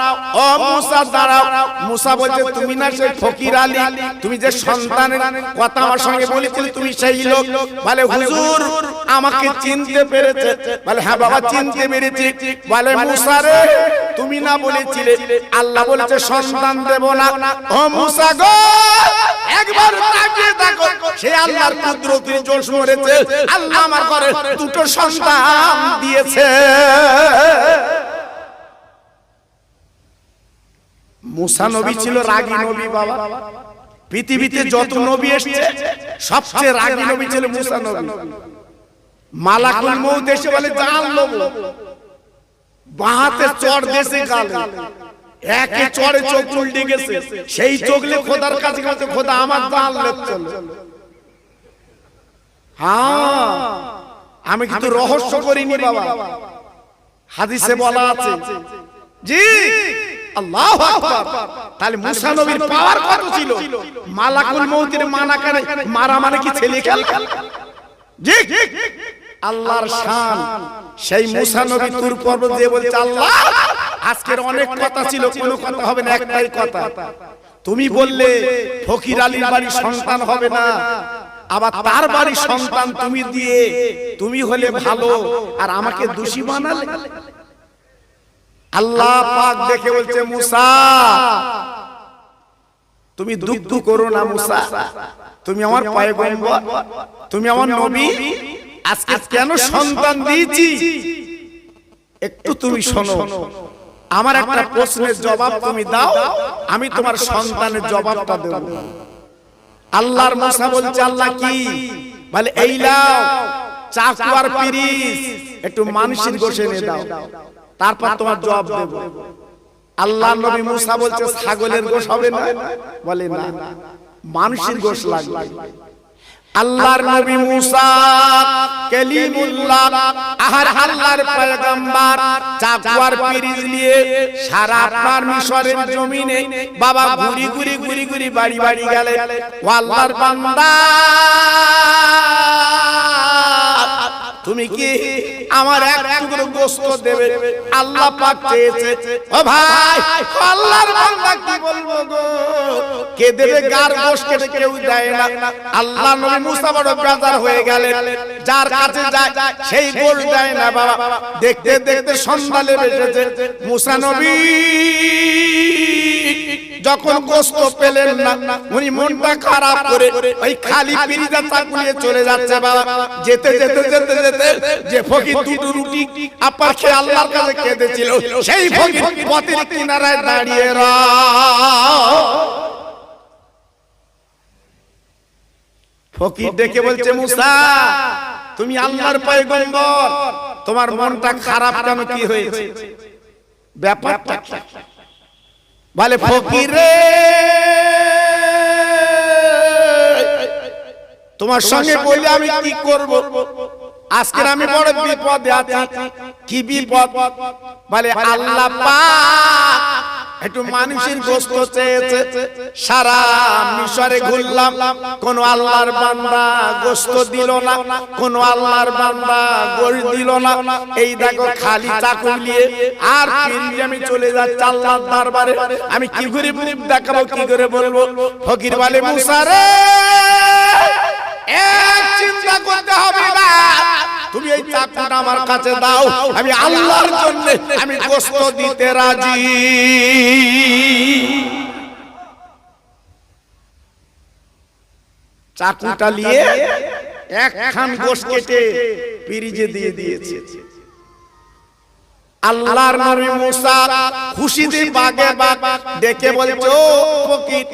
ও মুসা দাঁড়াও। মুসা বলছে, তুমি না সেই ফকির আলী, তুমি যে সন্তানের কথা আমার সঙ্গে বলেছিলে, তুমি সেই লোক? বলে, হুজুর আমাকে চিনতে পেরেছে? বলে, হ্যাঁ বাবা চিনতে পেরেছি। বলে, মুসা রে, তুমি না বলেছিলে আল্লাহ বলেছে সন্তান দেব না? ও মুসা গো, একবার তাকিয়ে দেখো, সে আল্লাহর কুদরতের জোশ মরেছে, আল্লাহ আমার ঘরে দুটো সন্তান দিয়েছে। মুসা নবী ছিল রাগী নবী বাবা। পৃথিবীতে যত নবী এসেছে, সবচেয়ে রাগী নবী ছিল মুসা নবী। মালাকুল মউত এসে বলে, জান লব, বাহাতে চড় দেশে গালে, একে চড়ে চোখ উল্টে গেছে। সেই চোখলে খোদার কাছে গেছে, খোদা আমার জান লেপছে। হ্যাঁ, আমি কিন্তু রহস্য করিনি বাবা, হাদিসে বলা আছে। জি, আল্লাহু আকবার। তাহলে মুসা নবীর পাওয়ার কত ছিল? মালাকুল মউতের মানা করে মারা মানে কি ছেলে খেলা? জি, আল্লাহর শান। সেই মুসা নবী তুর পর্বত দিয়ে বলছে, আল্লাহ আজকের অনেক কথা ছিল, কোনো কথা হবে না, একটাই কথা। তুমি বললে ফকির আলীর বাড়ির সন্তান হবে না, আবার তার বাড়ির সন্তান তুমি দিয়ে তুমি হলে ভালো, আর আমাকে দোষী বানালে। আল্লাহ পাক দেখে বলছে, মুসা তুমি দুঃখ করো না মুসা, তুমি আমার পয়গম্বর, তুমি আমার নবী, আজকে কেন সন্তান দিয়েছি একটু তুমি শোনো। আমার একটা প্রশ্নের জবাব তুমি দাও, আমি তোমার সন্তানের জবাবটা দেব। আল্লাহর মুসা বলছে, আল্লাহ কি? বলে, এই লাও চাকু আর পিরিচ, একটু মানুষের গোশ এনে দাও, তারপর তোমার জবাব দেব। আল্লাহর নবী মুসা বলছে, ছাগলের গোশ হবে না? বলে, না, মানুষের গোশ লাগবে। আল্লাহর নবী মুসা কালিমুল্লাহ, আর আল্লাহর পয়গম্বর, চাকু আর পিরিচ নিয়ে সারা আপনার মিশরের জমিনে বাবা ঘুরি ঘুরি ঘুরি ঘুরি বাড়ি বাড়ি গেলে, ও আল্লাহর বান্দা, তুমি কি আমার এক টুকরো গোশত দেবে? আল্লাহ পাক চেয়েছে। ও ভাই, আল্লাহর বান্দা কি বলবো গো, কে দেবে গার গোশ কেটে কেউ দেয় না। আল্লাহ নবী মুসা বড় বেজার হয়ে গেলেন, যার কাছে যায় সেই গোশ দেয় না বাবা। দেখতে দেখতে সন্ধ্যা লেগে এসেছে, মুসা নবী যখন গোশত পেলেন না উনি মনটা খারাপ করে ওই খালি পিরিজা চাকুলিয়ে চলে যাচ্ছে বাবা। যেতে যেতে যেতে যেতে যে ফকির দুটো রুটি আপার খেয়ে আল্লাহর কাছে কেঁদেছিল, সেই ফকির পথের কিনারায় দাঁড়িয়ে ফকির ডেকে বলছে, মুসা তুমি আল্লাহর পয়গম্বর, তোমার মনটা খারাপ কেন, কি হয়েছে, ব্যাপারটা কি? বলে ফকির রে, তোমার সঙ্গে বলি আমি কি করব, আজকে আমি বড় বিপদে আছি। কি বিপদ? বলে আল্লাহ পাক একটু মানুষের গোশত চেয়েছে, সারা মিশরে ঘুরলাম, কোন আল্লাহর বান্দা গোশত দিল না, কোন আল্লাহর বান্দা গোশত দিল না। এই দেখো খালি চাকু নিয়ে আর ফিরে আমি চলে যাচ্ছি আল্লাহর দরবারে, আমি কি করে মুখ দেখাবো, কি করে বলবো? ফকির বলে, মুসা রে, এক চিন্তা করতে হবে না, তুমি এই চাকুটা আমার কাছে দাও, আমি আল্লাহর জন্য আমি গোশত দিতে রাজি। চাকুটা নিয়ে একখান গোশত কেটে পিরিজে দিয়ে দিয়েছে। আল্লাহর নবী মুসা খুশিতে বাগে বাগ ডেকে বলছে, ও ফকির,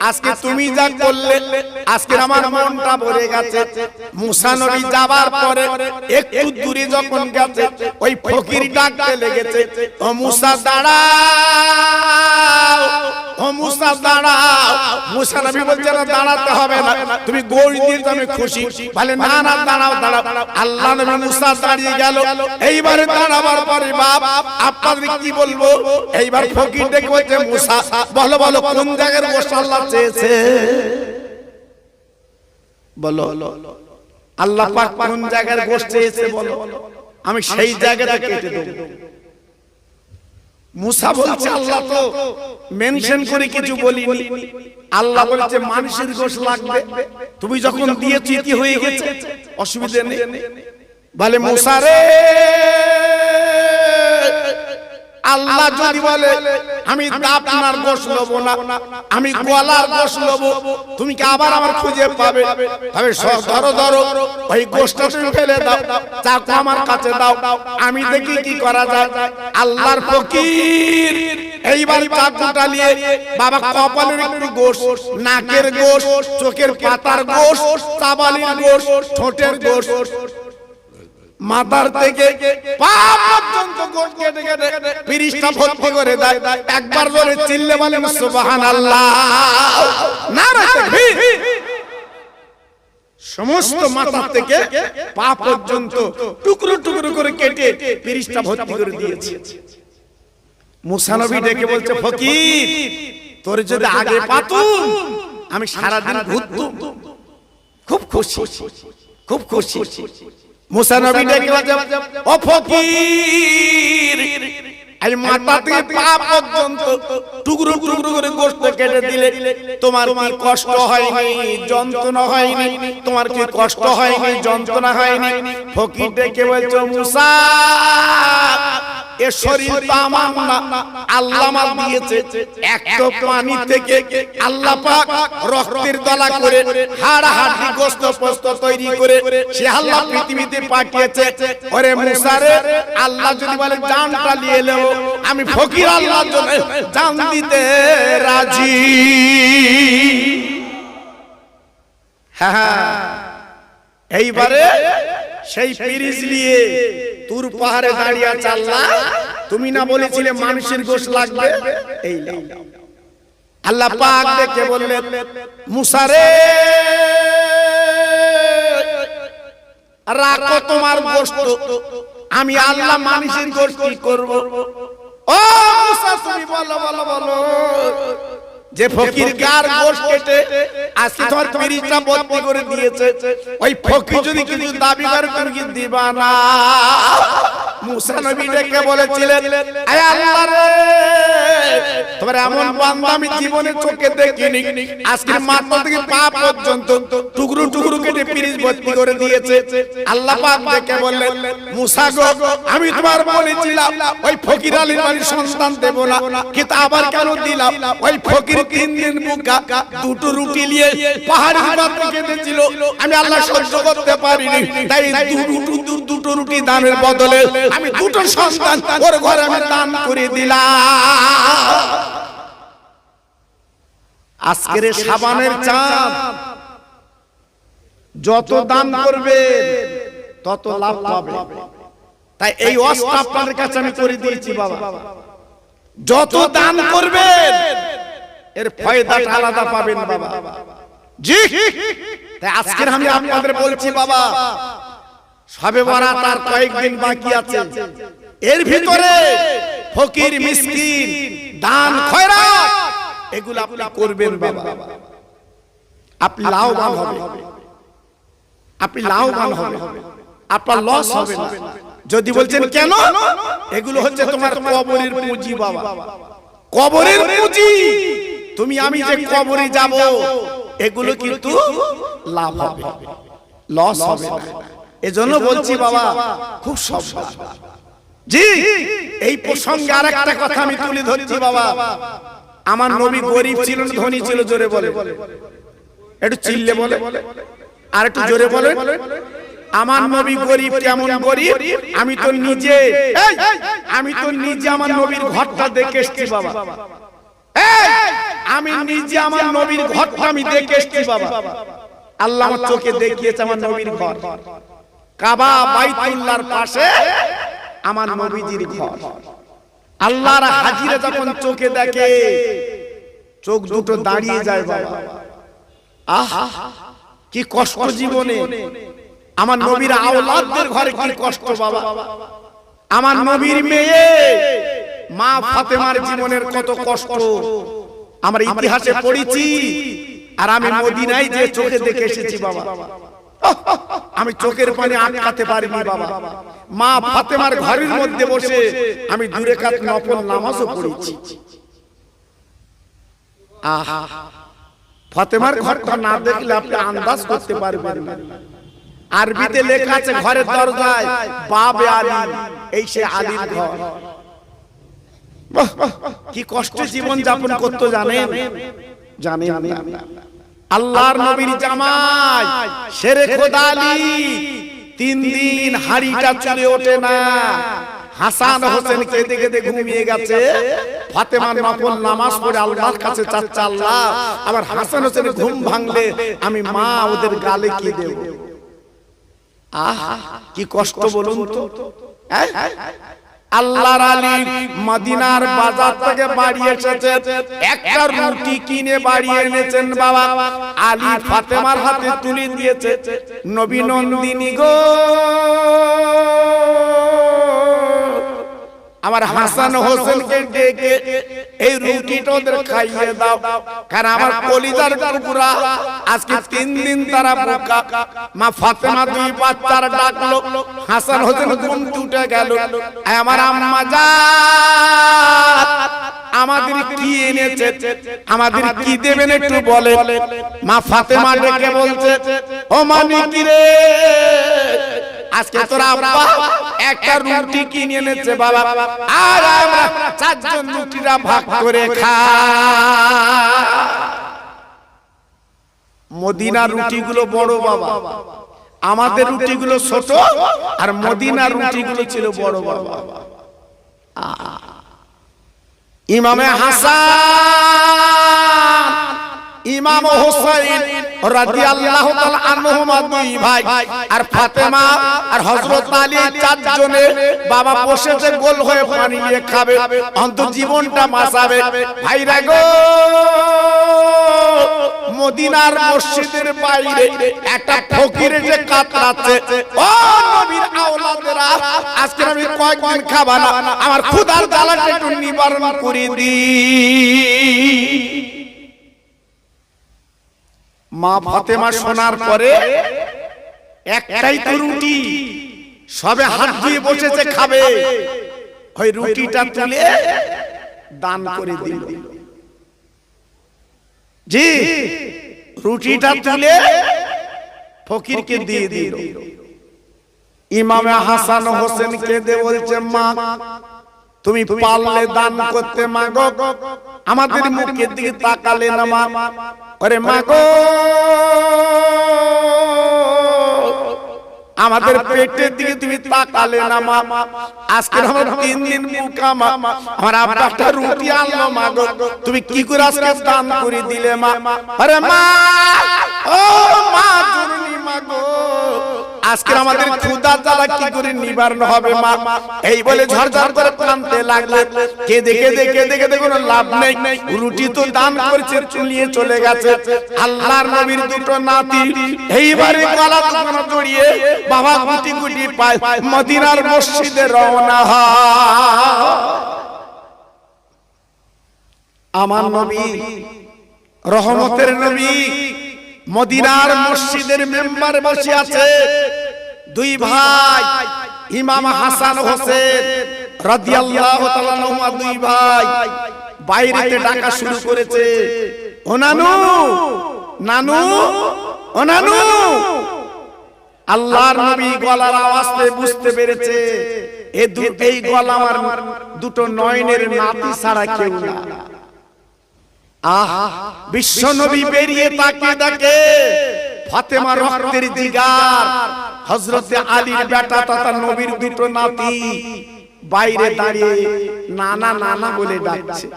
আজকে তুমি যা করলে আজকে আমার মনটা ভরে গেছে। মুসা নবী যাবার পরে একটু দূরে যখন গেছে ওই ফকির ডাকতে লেগেছে, ও মুসা দাঁড়াও, ও মুসা দাঁড়াও। মুসা নবী বলছে, না দাঁড়াতে হবে না, তুমি গোশ দিয়ে আমি খুশি। বলে না না, দাঁড়াও দাঁড়াও। আল্লাহ নবী মুসা দাঁড়িয়ে গেল। এইবারে দাঁড়াবার পরে বাপ আপনাদের কি বলবো, এইবার ফকির ডেকে বলছে, মুসা বলো বলো কোন জায়গার গোশত আল্লাহ চেয়েছে, বলো আল্লাহ পাক কোন জায়গার গোশত চেয়েছে বলো, আমি সেই জায়গাটা কেটে দেব। মুসা বলছে, আল্লাহ তো মেনশন করে কিছু বলিনি, আল্লাহ বলেছে মানুষের গোশত লাগবে, তুমি যখন দিয়েছি কি হয়ে গেছে, অসুবিধা নেই। বলে মুসা রে, আল্লাহ যদি বলে আমি আপনার গোশত নেবো না, আমি গলার গোশত নেবো, তুমি কি আবার আমার খুঁজে পাবে? তবে ধরো ধরো ওই গোশতটা তুমি ফেলে দাও, চাকু আমার কাছে দাও, আমি দেখি কি করা যায়। আল্লাহর ফকির এইবার চাকুটা নিয়ে বাবা কপালের একটু গোশত, নাকের গোশত, চোখের পাতার গোশত, চাবালির গোশত, ঠোঁটের গোশত, মাথার থেকে পা পর্যন্ত গোশত কেটে কেটে পিরিজটা ভর্তি করে দেয়। একবার জোরে চিল্লে বলেন সুবহানাল্লাহ, নারে তাকবীর। সমস্ত মাথা থেকে পা পর্যন্ত টুকরো টুকরো করে কেটে পিরিজটা ভর্তি করে দিয়েছে। মুসা নবী ডেকে বলছে, ফকির তোর যদি আগে পাতুম আমি সারাদিন ঘুরতুম, খুব খুশি, খুব খুশি। মুসা নবী ডেকে বলছে, ও ফকির, এই মাথা থেকে পা পর্যন্ত টুকরো টুকরো করে গোশত কেটে দিলে তোমার কি কষ্ট হয়নি, যন্ত্রণা হয়নি? তোমার কি কষ্ট হয়নি, যন্ত্রণা হয়নি? ফকির ডেকে বলছে, মুসা এ শরীর তো আমার না, আল্লাহ আমার দিয়েছে। একটা পানি থেকে আল্লাহ পাক রক্তের দলা করে হাড় হাড়ি গোশত পোস্ত তৈরি করে সে আল্লাহ পৃথিবীতে পাঠিয়েছে। ওরে মুসা রে, আল্লাহ যদি বলে জানটা নিয়ে এলো, আমি ফকির আল্লাহর জন্য জান দিতে রাজি। হ্যাঁ, এইবারে সেই পিরিজ নিয়ে তুর পাহাড়ে দাঁড়িয়ে আছে আল্লাহ, তুমি না বলেছিলে মানুষের গোশত লাগবে, এই নাও। আল্লাহ পাক দেখে বললেন, মুসা রে রাখো তোমার গোশত, আমি আল্লাহ মানুষের গোশত কি করব? ও মুসা তুমি বলো বলো বলো, যে ফকির গার গোশত কেটে আজকে তোমার পিরিজটা ভর্তি করে দিয়েছে, ওই ফকির যদি কিছু দাবি করে তুমি কি দিবা না? মুসা নবী ডেকে বলেছিলেন, আয় আল্লাহ রে, তোমার এমন বান্দা আমি জীবনে চোখে দেখিনি। আজকে মাথা থেকে পা পর্যন্ত টুকরো টুকরো কেটে পিরিচ ভর্তি করে দিয়েছে। আল্লাহ পাক দেখে বললেন, মুসা গো, আমি তোমার বলেছিলাম ওই ফকির আলীর বাড়ির সন্তান দেব না, কিন্তু আবার কেন দিলাম? ওই ফকির 3 দিন মুখা দুটো রুটি নিয়ে পাহাড়ের উপর কেঁদেছিল, আমি আল্লাহ সহ্য করতে পারিনি, তাই দুটো রুটি দানের বদলে আমি দুটো সন্তান ওর ঘরে আমি দান করে দিলাম। আজকের শাবানের চাঁদ, যত দান করবে তত লাভ পাবে। তাই এই ওয়াজটা আপনাদের কাছে আমি করে দিয়েছি বাবা, যত দান করবেন এর ফায়দাটা আলাদা পাবেন বাবা। জি, তাই আজকে আমি আপনাদের বলছি বাবা, শবে বরাত আর কয়েকদিন বাকি আছে, এর ভিতরে ফকির মিসকিন দান খয়রাত এগুলো আপনি করবেন বাবা, আপনি লাভবান হবেন, আপনি লাভবান হবেন, আপনার লস হবে না। যদি বলছেন কেন, এগুলো হচ্ছে তোমার কবরের পুঁজি বাবা, কবরের পুঁজি। তুমি আমি যে কবরে যাব, এগুলো কিন্তু লাভ হবে, লস হবে না। এজন্য বলছি বাবা, খুব সাবধান। জি, এই প্রসঙ্গে আরেকটা কথা আমি তুলে ধরছি বাবা। আমার নবী গরিব ছিল না ধনী ছিল? জোরে বলে, একটু চিল্লে বলে, আর একটু জোরে বলে। আমার নবী গরিব, কেমন গরিব? আমি তো নিজে আমার নবীর ঘরটা দেখে এসেছি বাবা। আমি নিজে আমার নবীর ঘরটা আমি দেখে এসেছি বাবা। আল্লাহ আমার চোখে দেখিয়েছে আমার নবীর ঘর, কাবা বাইতুল্লাহর পাশে আমার নবীজির ঘর। আল্লাহর হাজিরা যখন চোখে দেখে, চোখ দুটো দাঁড়িয়ে যায় বাবা। আহা, কি কষ্ট জীবনে! আমার নবীর আওলাদদের ঘরে কি কষ্ট বাবা! আমার নবীর মেয়ে মা ফাতেমার জীবনের কত কষ্ট আমরা ইতিহাসে পড়েছি, আর আমি মদিনায় যে চোখে দেখে এসেছি বাবা। আমি চোখের পানি আটকাতে পারিনি বাবা। মা ফাতেমার ঘরের মধ্যে বসে আমি 2 রাকাত নফল নামাজও পড়েছি। আহা, ফাতেমার ঘরটা না দেখলে আপনি আন্দাজ করতে পারবেন না। আরবিতে লেখা আছে ঘরের দরজায় বাবে আলী, এই সে আলীর ঘর। কি কষ্টে জীবন যাপন করতে জানেন? আল্লাহর নবীর জামাই শেরে খোদা আলী 3 দিন হাড়িটা চলে ওঠে না। হাসান হোসেন কেঁদে কেঁদে ঘুমিয়ে গেছে। ফাতেমা নফল নামাজ পড়ে আল্লাহর কাছে চাচ্ছে, আল্লাহ আমার হাসান হোসেন ঘুম ভাঙলে আমি মা ওদের গালে কি দেব? আহা, কি কষ্ট বলুন তো। আল্লাহর আলী মদিনার বাজার থেকে বাড়ি এসেছে, একটা রুটি কিনে বাড়ি এনেছেন বাবা। আলী ফাতেমার হাতে তুলে দিয়েছে, নবী নন্দিনী গো, আমার হাসান হোসেনকে ডেকে এই রুটিটা ওদের খাইয়ে দাও, কারণ আমার কলিজার টুকরা আজকে 3 দিন তারা বোকা। মা ফাতেমা 2 বাচ্চার ডাকলো, হাসান হোসেন ঘুম উঠে গেল। আমার আম্মা জান আমাদের কি এনেছে, আমাদের কি দেবেন একটু বলে। মা ফাতেমা ডেকে বলছে, ও মানিকি রে, আজকে তোর আব্বা একটা রুটি কিনে এনেছে বাবা, আর আমরা 4 জন রুটিটা ভাগ করে খাই। মদিনার রুটিগুলো বড় বাবা, আমাদের রুটিগুলো ছোট, আর মদিনার রুটিগুলো ছিল বড় বাবা। ইমামে হাসান, ইমাম হোসেন রাদিয়াল্লাহু তাআলা আনহুমা 2 ভাই, আর ফাতেমা আর হযরত আলী 4 জনে বাবা বসেছে গোল হয়ে পানি নিয়ে খাবে, অন্তত জীবনটা বাঁচাবে। ভাইরা গো, মদিনার মসজিদের বাইরে একটা ফকির যে কাতরাচ্ছে, ও নবীর আওলাদেরা, আজকে আমি কয়েকদিন খাবো না, আমার ক্ষুধার জ্বালাটা একটু নিবারণ করে দিই। মা ফাতেমা শোনার পরে একটাই তো রুটি, সবে হাত দিয়ে বসেছে খাবে, ওই রুটিটা তুলে দান করে দিল। জি রুটিটা তুলে ফকিরকে দিয়ে দিল। ইমামে হাসান হোসেন কেঁদে বলছে, মা তুমি পারলে দান করতে, মা গো আমাদের মুখের দিকে তাকালে না মা। আরে মা গো আমাদের পেটের দিকে তুমি তাকালে না মা। আজকে আমার 3 দিন মুখা মা, আমার আব্বাটা রুটি আনলো মা গো, তুমি কি করে আজকে দান করে দিলে মা। আরে মা ও মা জননী মা গো আজকে আমাদের ক্ষুধা জ্বালা কি করে নিবারণ হবে মা। এই বলে ঝরঝর করে কাঁদতে লাগলেন। কেঁদে কেঁদে কেঁদে কেঁদে কোনো লাভ নেই, রুটি তো দান করেছে চুলিয়ে চলে গেছে। আল্লাহর নবীর দুটো নাতি এইবারে গলা দুখানা জড়িয়ে বাবা গুটি গুটি পায় মদিনার মসজিদে রওনা হয়। আমার নবী রহমতের নবী মদিনার মসজিদের মেম্বারে বসে আছে। দুই ভাই ইমাম হাসান হোসেন রাদিয়াল্লাহু তাআলা আনহুমা, দুই ভাই বাইরেতে ডাকা শুরু করেছে, ও নানু নানু ও নানু। আল্লাহর নবী গলার আওয়াজ পেয়ে বুঝতে পেরেছে এই গলা আমার দুটো নয়নের নাতি ছাড়া কেউ না। আহা বিশ্ব নবী বেরিয়ে তাকিয়ে দেখে ফাতেমা রক্তের জিগার হযরতে আলীর বেটা তথা নবীর দুটো নাতি বাইরে দাঁড়িয়ে নানা নানা বলে ডাকছে।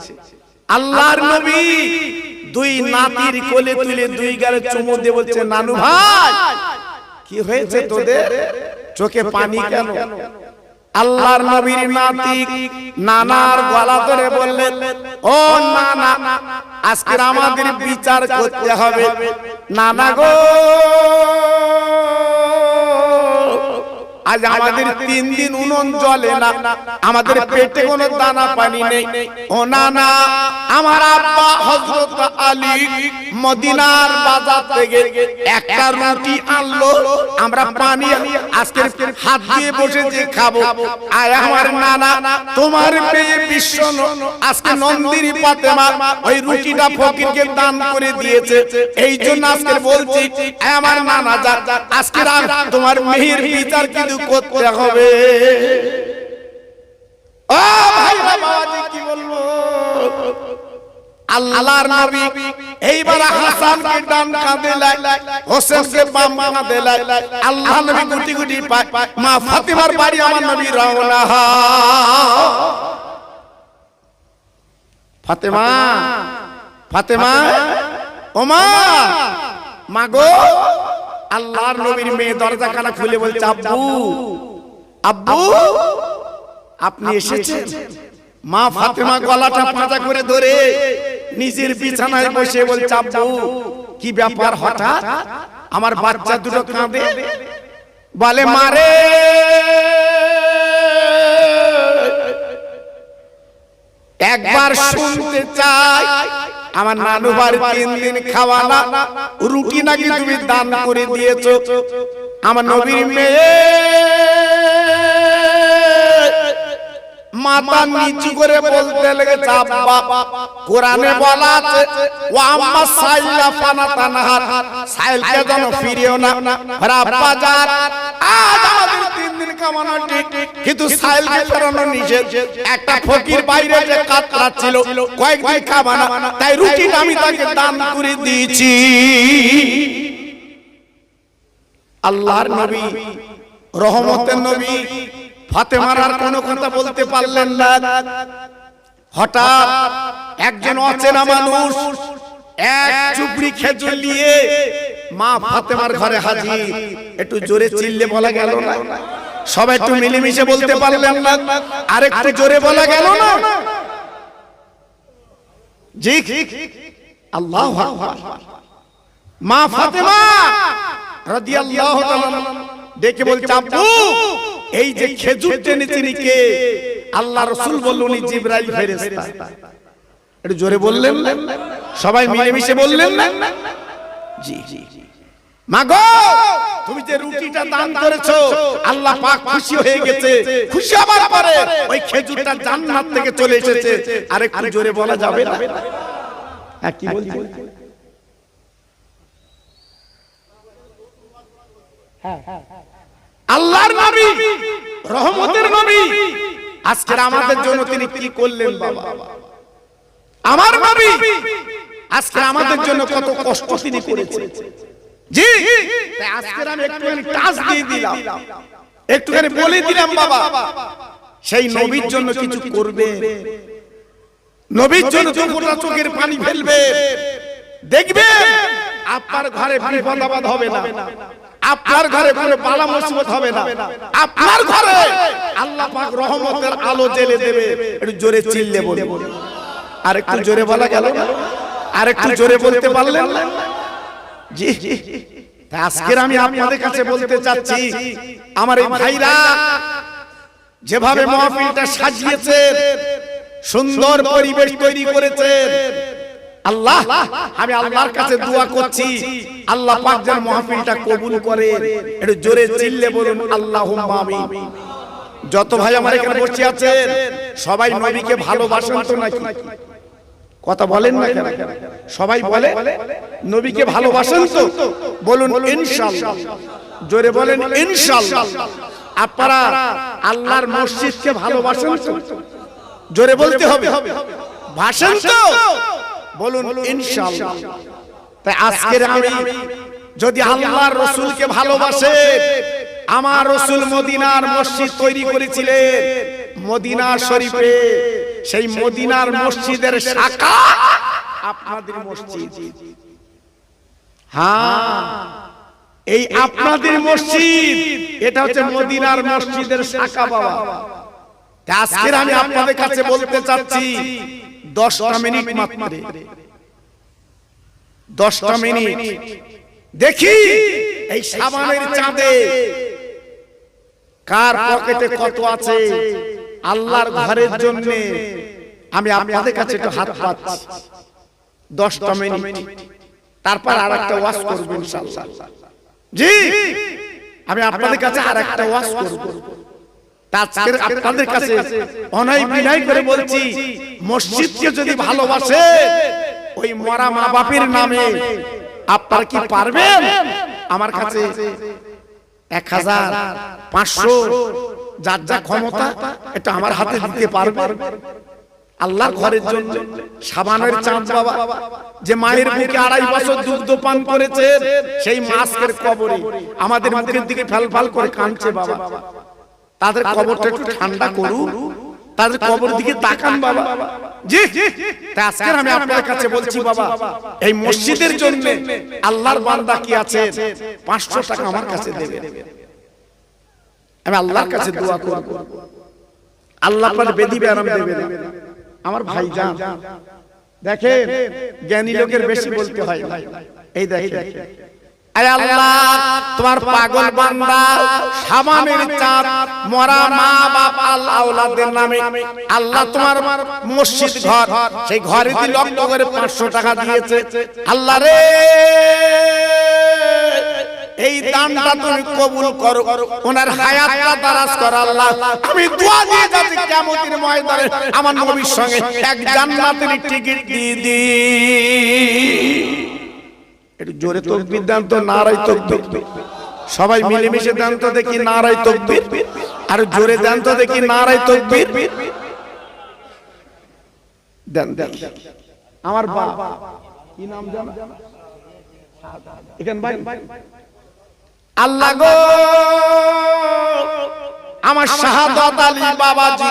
আল্লাহর নবী দুই নাতির কোলে তুলে দুই গালে চুমু দিয়ে বলছে, নানু ভাই কি হয়েছে তোদের, চোখে পানি কেন? আল্লাহর নবীর নাতি নানার গলা ধরে বললেন, ও নানা আজকে আমাদের বিচার করতে হবে। নানা গো আজ আমাদের 3 দিন উনুন জ্বলে না, আমাদের পেটে কোনো দানা পানি নেই। ও নানা আমার আব্বা হযরত আলী মদিনার বাজার থেকে একটা রুটি আনলো, আমরা পানি আজকে হাত দিয়ে বসে যে খাবো। আর আমার নানা তোমার পেয়ে বিশ্ব আজকে নন্দিনী ফাতেমা ওই রুটিটা ফকিরকে দান করে দিয়েছে, এই জন্য আজকে বলছি আমার নানা যা আজকে তোমার মেহের বিচার কিন্তু করতে হবে। ও ভাই বাবাজি কি বলবো, আল্লাহর নবী এইবার হাসানকে ডান কাঁধে লাই, হোসেনকে বাম কাঁধে লাই। আল্লাহর নবী গুটি গুটি পায় মা ফাতিমার বাড়ি আমার নবী রওনা হয়। ফাতেমা ফাতেমা ও মা, মা গো আল্লাহর নবীর মেয়ে দরজা কানা খুলে বলছে, আব্বু আব্বু আপনি এসেছেন। মা ফাতেমা গলাটা পাঁজা করে ধরে নিজের বিছানায় বসে বলছে, আব্বু কি ব্যাপার হঠাৎ, আমার বাচ্চা দুটো কাঁদে। বলে মারে একবার শুনতে চাই, আমার নানু বাড়ি 3 দিন খাওয়া না, রুটি নাকি তুমি দান করে দিয়েছো। আমার নবীর মেয়ে মাথা নিচু করে বলতে লেগেছে, আব্বা কোরআনে বলা আছে ওয়া আম্মা সাইলা ফানাতানহার, সাইলকে যেন ফিরিও না। আব্বা জান আজ আমাদের 3 দিন কামানো ঠিক, কিন্তু সাইলকে ফেরানো নিষেধ। একটা ফকির বাইরে যে কাতরাচ্ছিল কয়েকদিন খাবানা, তাই রুটিটা আমি তাকে দান করে দিয়েছি। আল্লাহর নবী রহমতের নবী ফাতেমার আর কোনো কথা বলতে পারলেন না। হঠাৎ একজন অচেনা মানুষ এক চুপড়ি খেজুর নিয়ে মা ফাতেমার ঘরে হাজির। একটু জোরে চিল্লে বলা গেল না? সবাই একটু মিলেমিশে বলতে পারলেন না? আর একটু জোরে বলা গেল না? জি আল্লাহু আকবার। মা ফাতেমা রাদিয়াল্লাহু তাআলা ডেকে বলছে, আব্বু এই যে খেজুর টেনেছেন কে? আল্লাহ রাসূল বললেন জিবরাইল ফেরেশতা। একটু জোরে বললেন না? সবাই মিলেমিশে বললেন না? জি জি। মাগো তুমি যে রুটিটা দান করেছো আল্লাহ পাক খুশি হয়ে গেছে। খুশি হবার পরে ওই খেজুরটা জান্নাত থেকে চলে এসেছে। আর একটু জোরে বলা যাবে না? হ্যাঁ কি বলছেন? আল্লাহর নবী, রহমতের নবী, আজকে আমাদের জন্য তিনি কি করলেন বাবা? আমার নবী আজকে আমাদের জন্য কত কষ্ট তিনি করেছেন। জি, তাই আজকে আমি একটুখানি টাচ দিয়ে দিলাম, একটুখানি বলে দিলাম বাবা, সেই নবীর জন্য কিছু করবে, নবীর জন্য দুফোঁটা চোখের পানি ফেলবে, দেখবে আপনার ঘরে বিপদ আপদ হবে না, আপনার ঘরে কোনো বালা মুসিবত হবে না, আপনার ঘরে আল্লাহ পাক রহমতের আলো জ্বেলে দেবে। একটু জোরে চিল্লে বলে, আর একটু জোরে বলা গেল, আর একটু জোরে বলতে পারলেন? জি, আজকে আমি আপনাদের কাছে বলতে চাচ্ছি, আমার এই ভাইরা যেভাবে মাহফিলটা সাজিয়েছেন, সুন্দর পরিবেশ তৈরি করেছেন, আল্লাহ, আমি আল্লাহর কাছে দোয়া করছি আল্লাহ পাক যেন মাহফিলটা কবুল করে। একটু জোরে চিল্লে বলুন আল্লাহুম্মা আমিন। যত ভাই আমার এখানে বসে আছেন সবাই নবীকে ভালোবাসেন তো নাকি? কথা বলেন না কেন? সবাই বলে নবীকে ভালোবাসেন তো? বলুন ইনশাআল্লাহ। জোরে বলেন ইনশাআল্লাহ। আপনারা আল্লাহর মসজিদকে ভালোবাসেন তো? জোরে বলতে হবে, ভাষণ তো? বলুন ইনশাআল্লাহ। তাই আজকের আমি যদি আল্লাহর রাসূলকে ভালোবাসে, আমার রাসূল মদিনার মসজিদ তৈরি করেছিলেন মদিনা শরীফে, সেই মদিনার মসজিদের শাখা আপনাদের মসজিদ। হ্যাঁ, এই আপনাদের মসজিদ, এটা হচ্ছে মদিনার মসজিদের শাখা বাবা। আজকে আমি আপনাদের কাছে বলতে চাচ্ছি 10টা মিনিট মাত্র, 10টা মিনিট দেখি এই সাবানের চাঁদে কার পকেটে কত আছে। আল্লাহর ঘরের জন্য আমি আপনাদের কাছে একটু হাত পাচ্ছি, 10টা মিনিট, তারপর আরেকটা ওয়াজ করব ইনশাআল্লাহ। জি, আমি আপনাদের কাছে আরেকটা ওয়াজ করব। আজকের আপনাদের কাছে অনয় বিনয় করে বলছি, মসজিদকে যদি ভালোবাসে, ওই মরা মা বাপের নামে আপনারা কি পারবেন আমার কাছে 1000, 500 যার যা ক্ষমতা এটা আমার হাতে দিতে পারবেন? আল্লাহর ঘরের জন্য সাবানের চাঁদ বাবা, যে মায়ের বুকে 2.5 বছর দুগ্ধ পান করেছে, সেই মাসের কবরে আমাদের মুখের দিকে ফাল করে কাঁদছে বাবা। তাদের কবরটা একটু ঠান্ডা করুন, তাদের কবর দিকে তাকান বাবা। জি, তাই আজকে আমি আপনাদের কাছে বলছি বাবা, এই মসজিদের জন্য আল্লাহর বান্দা কি আছে 500 টাকা আমার কাছে দেবে, আমি আল্লাহর কাছে দোয়া করব, আল্লাহ আপনার বেদি বেরাম দেবে না। আমার ভাইজান দেখেন, জ্ঞানী লোকের বেশি বলতে হয়। এই দেখেন, আয় আল্লাহ, তোমার পাগল বান্দা সাবানের চাঁদ মরা মা বাপ আওলাদের নামে আল্লাহ তোমার মসজিদ ঘর, সেই ঘরে দি লক্ষ করে 500 টাকা দিয়েছে। আল্লাহ রে, এই দানটা তুমি কবুল করো, ওনার হায়াতটা দারাজ করো আল্লাহ। আমি দোয়া দিয়ে যাচ্ছি কিয়ামতের ময়দানে আমার নবীর সঙ্গে এক জান্নাতের টিকিট দিয়ে দি। একটু জোরে তাকবীর দেন তো, নারায়ে তাকবীর। সবাই মিলেমিশে দেন তো দেখি নারায়ে তাকবীর, আর জোরে দেন তো দেখি নারায়ে তাকবীর। দেন দেন। আমার বাবা কি নাম জানো? এখান ভাই, আল্লাহ গো, আমার শাহাদাত আলী বাবাজি,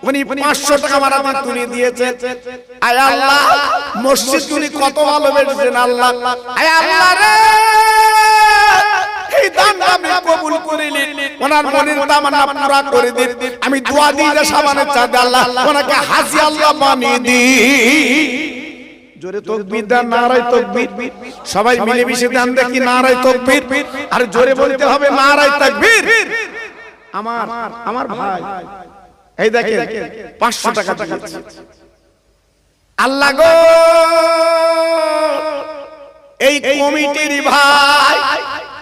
উনি 500 টাকা আমার হাতে তুলে দিয়েছেন। আয় আল্লাহ, মসজিদ উনি কত ভালোবেসেছেন আল্লাহ। আয় আল্লাহ রে, এই দানটা আমি কবুল করে নিন, ওনার মনের তামান্না পুরা করে দিন। আমি দোয়া দিই যে সাবানের চাঁদে আল্লাহ ওনাকে হাজী আল্লাহ বানিয়ে দিন। জোরে তাকবীর দেন, নারায়ে তাকবীর। সবাই মিলেমিশে দেন দেখি নারায়ে তাকবীর, আর জোরে বলতে হবে নারায়ে তাকবীর। আমার ভাই এই দেখেন 500 টাকা দিয়েছে। আল্লাহ গো, এই কমিটির ভাই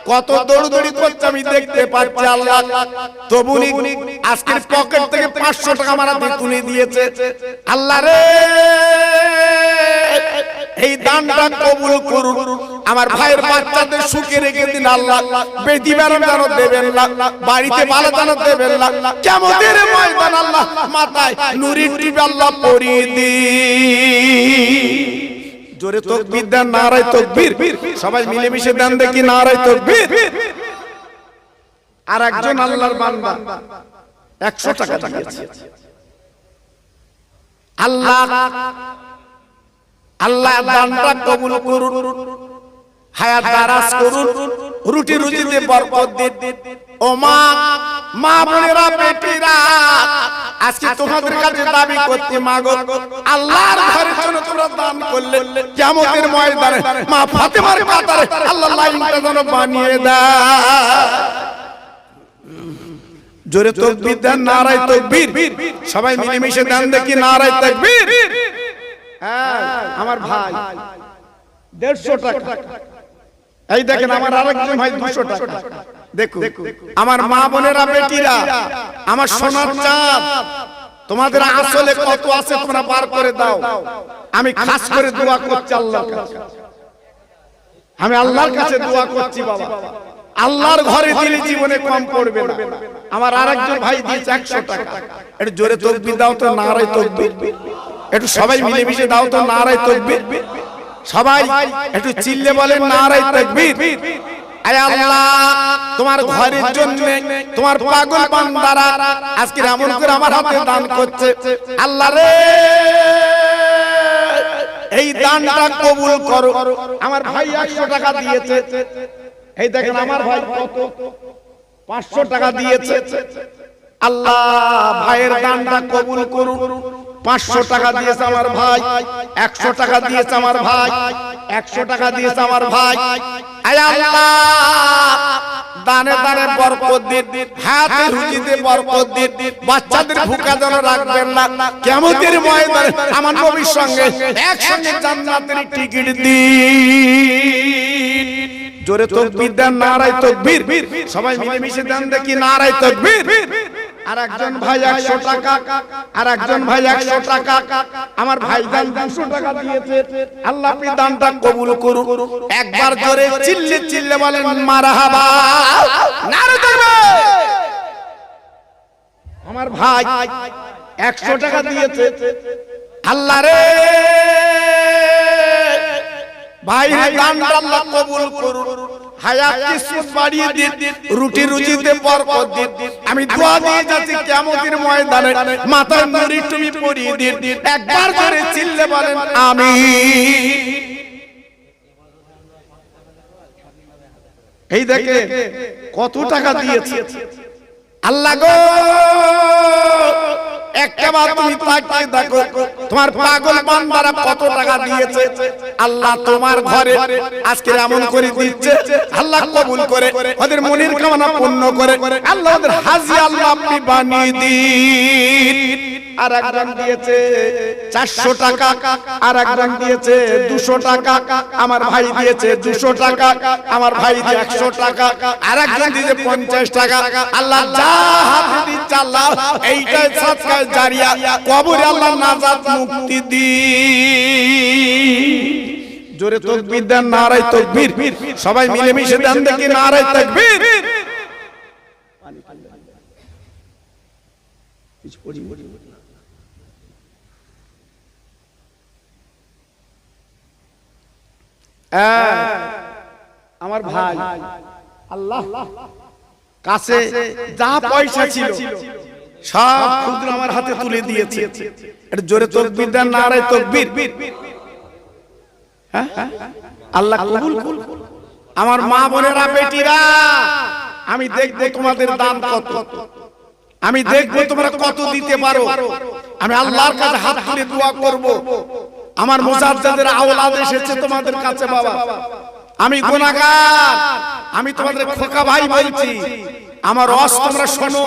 কত দৌড়দৌড়ি করছে আমি দেখতে পাচ্ছি আল্লাহ, তবু আজকের পকেট থেকে 500 টাকা আমার হাতে তুলে দিয়েছে। আল্লাহ রে, এই দানটা কবুল করুন, আমার ভাইয়ের বাচ্চাদের সুখে রেখে দিন আল্লাহ, বেটি বেরম যেন দেবেন না, বাড়িতে ভালো যেন দেবেন না, কিয়ামতের ময়দান আল্লাহ মাথায় নুরির টিপে আল্লাহ পরিয়ে দিন। জোরে তাকবীর দেন, নারায়ে তাকবীর। সবাই মিলেমিশে দেন দেখি নারায়ে তাকবীর। আর একজন আল্লাহর বান্দা 100 টাকা দিয়েছে। আল্লাহ আল্লাহ দানটা কবুল করুন, হায়াত দারাজ করুন, রুটি রুজিতে বরকত দিন। ও মা, মা বোনেরা, বেটিরা, আজকে তোমাদের কাছে দাবি করতে মাগো, আল্লাহর ঘরের জন্য তোমরা দান করলে কিয়ামতের ময়দানে মা ফাতেমার কাতারে আল্লাহ লাইনটা যেন বানিয়ে দেয়। জোরে তাকবীর দেন, নারায়ে তাকবীর। সবাই মিলেমিশে দেন দেখি নারায়ে তাকবীর। আমার ভাই 150 টাকা, এই দেখেন আমার আরেকজন ভাই 200 টাকা। দেখুন আমার মা বোনেরা, বেটিরা, আমার সোনার চাঁদ, তোমাদের আসলে কত আছে তোমরা বার করে দাও। আমি খাস করে দোয়া করছি আল্লাহর কাছে, আমি আল্লাহর কাছে দোয়া করছি বাবা, আল্লাহর ঘরে দিলে জীবনে কম পড়বে না। আমার আরেকজন ভাই দিয়েছে 100 টাকা। একটু জোরে তাকবীর দাও তো, নারায়ে তাকবীর। একটু সবাই মিলেমিশে দাও তো নারায়ে তাকবীর। সবাই একটু চিল্লে বলেন নারায়ে তাকবীর। আয় আল্লাহ, তোমার ঘরের জন্য তোমার পাগল বান্দারা আজকে এমন করে আমার হাতে দান করছে। আল্লাহ রে, এই দানটা কবুল করো। আমার ভাই 100 টাকা দিয়েছে, এই দেখেন আমার ভাই কত 500 টাকা দিয়েছে। আল্লাহ ভাইয়ের দানটা কবুল করুন। 500 টাকা দিয়েছে আমার ভাই, 100 টাকা দিয়েছে আমার ভাই, 100 টাকা দিয়েছে আমার ভাই। আয় আল্লাহ, দানে দানে বরকত দিন, হাতে রুজিতে বরকত দিন, বাচ্চাদের ভুকা যেন রাখবেন না। কিয়ামতের ময়দানে আমার নবীর সঙ্গে একসঙ্গে জান্নাতের টিকিট দিন। জোরে তাকবীর দেন, নারায়ে তাকবীর। সবাই মিলেমিশে দেন দেখি নারায়ে তাকবীর। আর একজন ভাই 100 টাকা, আর একজন ভাই 100 টাকা। আমার ভাই দান 200 টাকা দিয়েছে। আল্লাহ আপনি দানটা কবুল করুন। একবার জোরে চিল্লে চিল্লে বলেন মারহাবা, নারে তাকবীর। আমার ভাই 100 টাকা দিয়েছে। আল্লাহ রে, ভাই দানটা আল্লাহ কবুল করুন, হায়াত কিসমত বাড়িয়ে দিন, রুটি রুজিতে বরকত দিন। আমি দোয়া দিয়ে যাচ্ছি কিয়ামতের ময়দানে মাথায় নুরির টুপি পরিয়ে দিন। একবার জোরে চিল্লে বলেন আমিন। এই দেখে কত টাকা দিয়েছে আল্লাহ গো। একবার তুমি তাকিয়ে দেখো তোমার পাগল বান্দারা কত টাকা দিয়েছে। আল্লাহ তোমার ঘরে আজকে এমন করে দিচ্ছে, আল্লাহ কবুল করে ওদের মনের কামনা পূর্ণ করে। আল্লাহ ওদের হাজি আল্লাহ আপনি বানিয়ে দিন। আর একজন দিয়েছে 400 টাকা, আর একজন দিয়েছে 200 টাকা। আমার ভাই দিয়েছে 200 টাকা, আমার ভাই দিয়ে 100 টাকা, আর একজন দিয়েছে 50 টাকা। আল্লাহ যা হাতে দিচ্ছে আল্লাহ এইটাই সাদকা জারিয়া, কবরে আল্লাহ নাজাত মুক্তি দিন। জোরে তাকবীর দেন, নারায়ে তাকবীর। সবাই মিলেমিশে দেন দেখি নারায়ে তাকবীর। আমার ভাই আল্লাহ কাছে যা পয়সা ছিল সব ক্ষুদ্র আমার হাতে তুলে দিয়েছে। এটা জোরে তাকবীর দেন, নারায়ে তাকবীর। আল্লাহ কবুল করুন। আমার মা বোনেরা, বেটিরা, আমি দেখবো তোমাদের দান কত, আমি দেখবো তোমরা কত দিতে পারো। আমি আল্লাহর কাছে হাত তুলে দোয়া করব। আমার মুজাদ্দিদের আওলাদ এসেছে তোমাদের কাছে বাবা, আমি গুনাহগার, আমি তোমাদের খোকা ভাই বলছি। আমার রস তোমরা শোনো,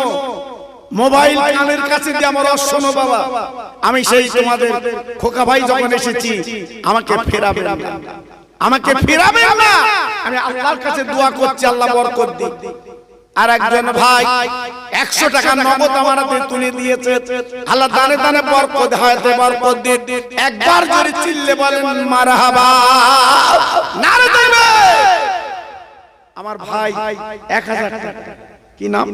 মোবাইল কানের কাছে দিয়ে আমার রস শোনো বাবা। আমি সেই তোমাদের খোকা ভাই যখন এসেছি, আমাকে ফেরাবেন না, আমাকে ফেরাবেন না। আমি আল্লাহর কাছে দোয়া করছি আল্লাহ বরকত দিন। আর একজন ভাই 100 টাকা নগদ আমার হাতে তুলে দিয়েছে। আল্লাহ দানে দানে বরকত, হায়াতে বরকত দিন। একবার জোরে চিল্লে বলেন মারহাবা, নারে তাকবীর। আমার ভাই 1000 টাকা। কি নাম?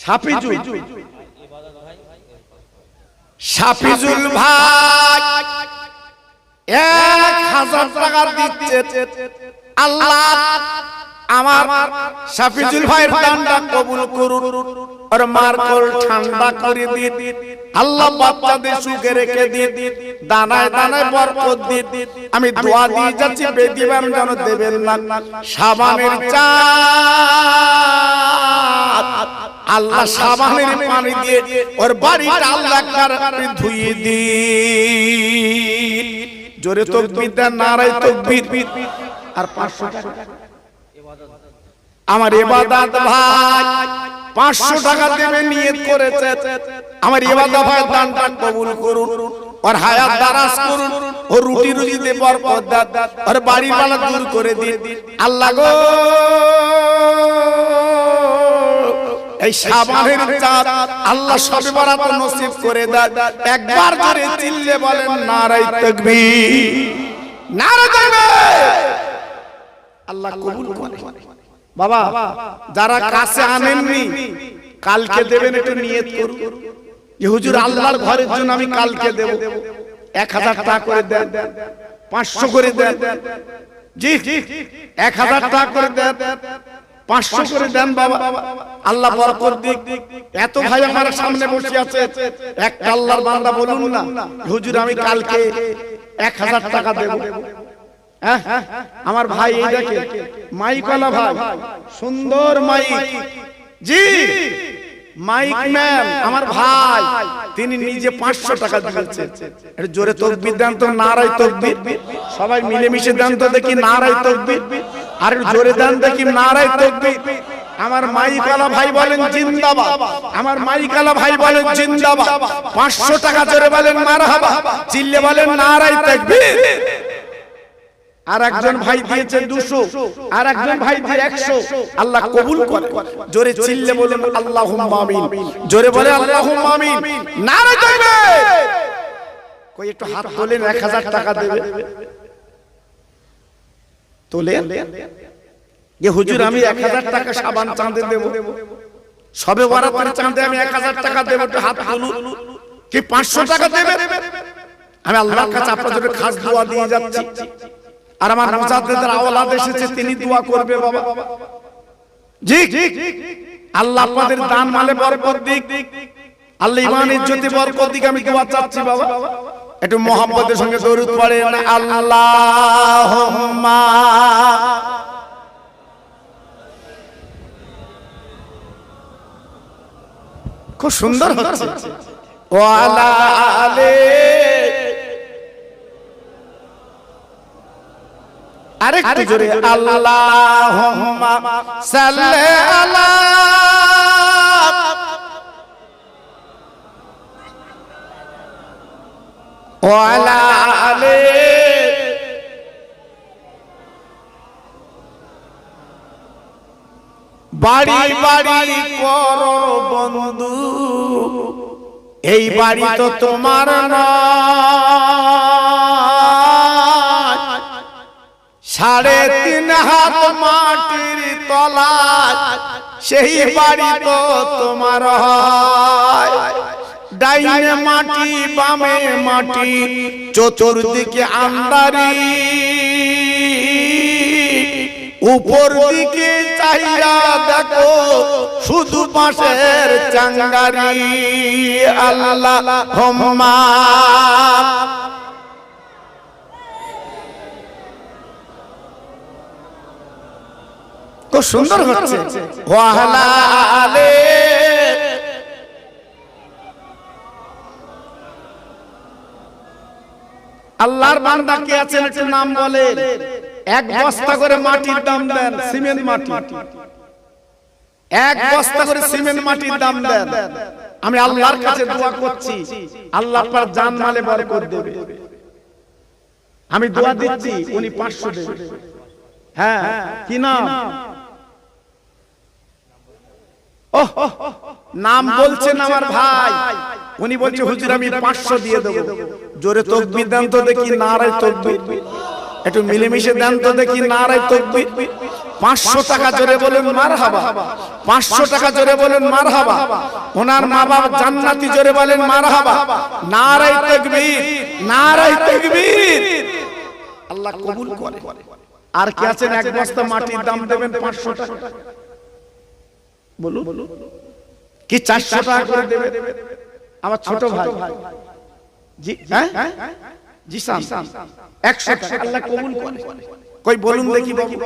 শাফিজুল। শাফিজুল ভাই 1000 টাকা দিচ্ছে। আল্লাহ আমার শাফিজুল ভাইয়ের দানটা কবুল করুন, আর মার কোল ঠান্ডা করে দিন। আল্লাহ বাচ্চাদের সুখে রেখে দিন, দানায় দানায় বরকত দিন। আমি দোয়া দিয়ে যাচ্ছি, বেদিবান যেন দেবেন না। সাবানের চাঁদ আল্লাহ সাবানের পানি দিয়ে ওর বাড়িটা আল্লাহ একবার ধুইয়ে দিন। জোরে তাকবীর দেন, নারায়ে তাকবীর। আর 500 টাকা আমার ইবাদত ভাই 500 টাকা দেবে নিয়ত করেছে। আমার ইবাদত ভাই দানটা কবুল করুন, আর হায়াত দারাজ করুন, ও রুটি রুজিতে বরকত দান, আর বাড়ির বালা দূর করে দিন। আল্লাহ গো এই শাবানের চাঁদ আল্লাহ শবে বরাত নসিব করে দেন। একবার জোরে চিল্লে বলেন নারায়ে তাকবীর, নারায়ে তাকবীর। আল্লাহ কবুল করে। বাবা যারা কাছে আনেননি কালকে দেবেন, একটু নিয়ত করুন যে হুজুর আল্লাহর ঘরের জন্য আমি কালকে দেব। 1000 টাকা করে দেন, 500 করে দেন। জি 1000 টাকা করে দেন, 500 করে দেন। বাবা আল্লাহ বরকত দিক। এত ভাই আমার সামনে বসে আছে, একটা আল্লাহর বান্দা বলুন না হুজুর আমি কালকে 1000 টাকা দেব। আমার ভাই এই দেখে মাইকওয়ালা ভাই, সুন্দর মাইক। জি মাইক ম্যান আমার ভাই, তিনি নিজে 500 টাকা দিয়েছেন। এটা জোরে তাকবীর দেন তো, নারায়ে তাকবীর। সবাই মিলেমিশে দেন তো দেখি নারায়ে তাকবীর। আর জোরে দেন দেখি নারায়ে তাকবীর। আমার মাইকওয়ালা ভাই বলেন জিন্দাবাদ, আমার মাইকওয়ালা ভাই বলেন জিন্দাবাদ। 500 টাকা জোরে বলেন মারহাবা, চিল্লে বলেন নারায়ে তাকবীর। আর একজন ভাই দিয়েছে 200, আর একজন ভাই দিয়ে 100। আল্লাহ কবুল করে। জোরে চিল্লে বলুন আল্লাহুম্মা আমিন। জোরে বলে আল্লাহুম্মা আমিন, নারায়ে তাকবীর। কই একটু হাত তোলেন, 1000 টাকা দেবে তোলেন। যে হুজুর আমি 1000 টাকা সাবান চাঁদে দেব, সবে বরাতের চাঁদে আমি 1000 টাকা দেব, একটু হাত তুলুন। কি 500 টাকা দেবে? আমি আল্লাহর কাছে আপনাদের জন্য খাস দোয়া দিয়ে যাচ্ছি। আর আমার মুজাদ্দিদের আওলাদ এসেছে, তিনি দোয়া করবে। বাবা জি আল্লাহ আপনাদের দান মালে বরকত দিক, আল্লাহ ঈমান ইজ্জতে বরকত দিক। আমি দোয়া চাচ্ছি বাবা, একটু মুহাব্বতের সঙ্গে দরুদ পড়েন। আল্লাহুম্মা খুব সুন্দর হচ্ছে। ওয়া আলা আলি আরেকটু জোরে আল্লাহুম্মা সাল্লি আলা ওয়া আলা আলি। বাড়ি বাড়ি করো বন্ধু, এই বাড়ি তো তোমার নয়। 3.5 হাত মাটির তলায় সেই বাড়ি তো তোমার হয়। ডাইনে মাটি বামে মাটি, চতুর্দিকে আন্ধারি, উপর দিকে চাইয়া দেখো শুধু পাশের চাঙ্গারি। আল্লাহুম্মা খুব সুন্দর হচ্ছে। ওয়া আলা আলি আল্লাহর বান্দা কে আছেন একটু নাম বলেন। 1 বস্তা করে মাটির দাম দেন, সিমেন্ট মাটি 1 বস্তা করে সিমেন্ট মাটির দাম দেন। আমি আল্লাহর কাছে দোয়া করছি, আল্লাহ আপনার জান মালে বরকত দেবে। আমি দোয়া দিচ্ছি, উনি 500 দেবে। হ্যাঁ কি নাম? ওহ নাম বলছেন আমার ভাই, উনি বলছে হুজুর আমি 500 দিয়ে দেব। জোরে তাকবীর দেন তো দেখি নারায়ে তাকবীর। একটু মিলেমিশে দেন তো দেখি নারায়ে তাকবীর। 500 টাকা জোরে বলেন মারহাবা। 500 টাকা জোরে বলেন মারহাবা। ওনার মা বাবা জান্নাতি, জোরে বলেন মারহাবা। নারায়ে তাকবীর, নারায়ে তাকবীর। আল্লাহ কবুল করে। আর কে আছেন এক বস্তা মাটির দাম দেবেন 500 টাকা? বলুন কি 400 টাকা করে দেবে? আমার ছোট ভাই জি, হ্যাঁ জি সাম 100 টাকা আল্লাহ কবুল করে। কই বলুন দেখি বাবু।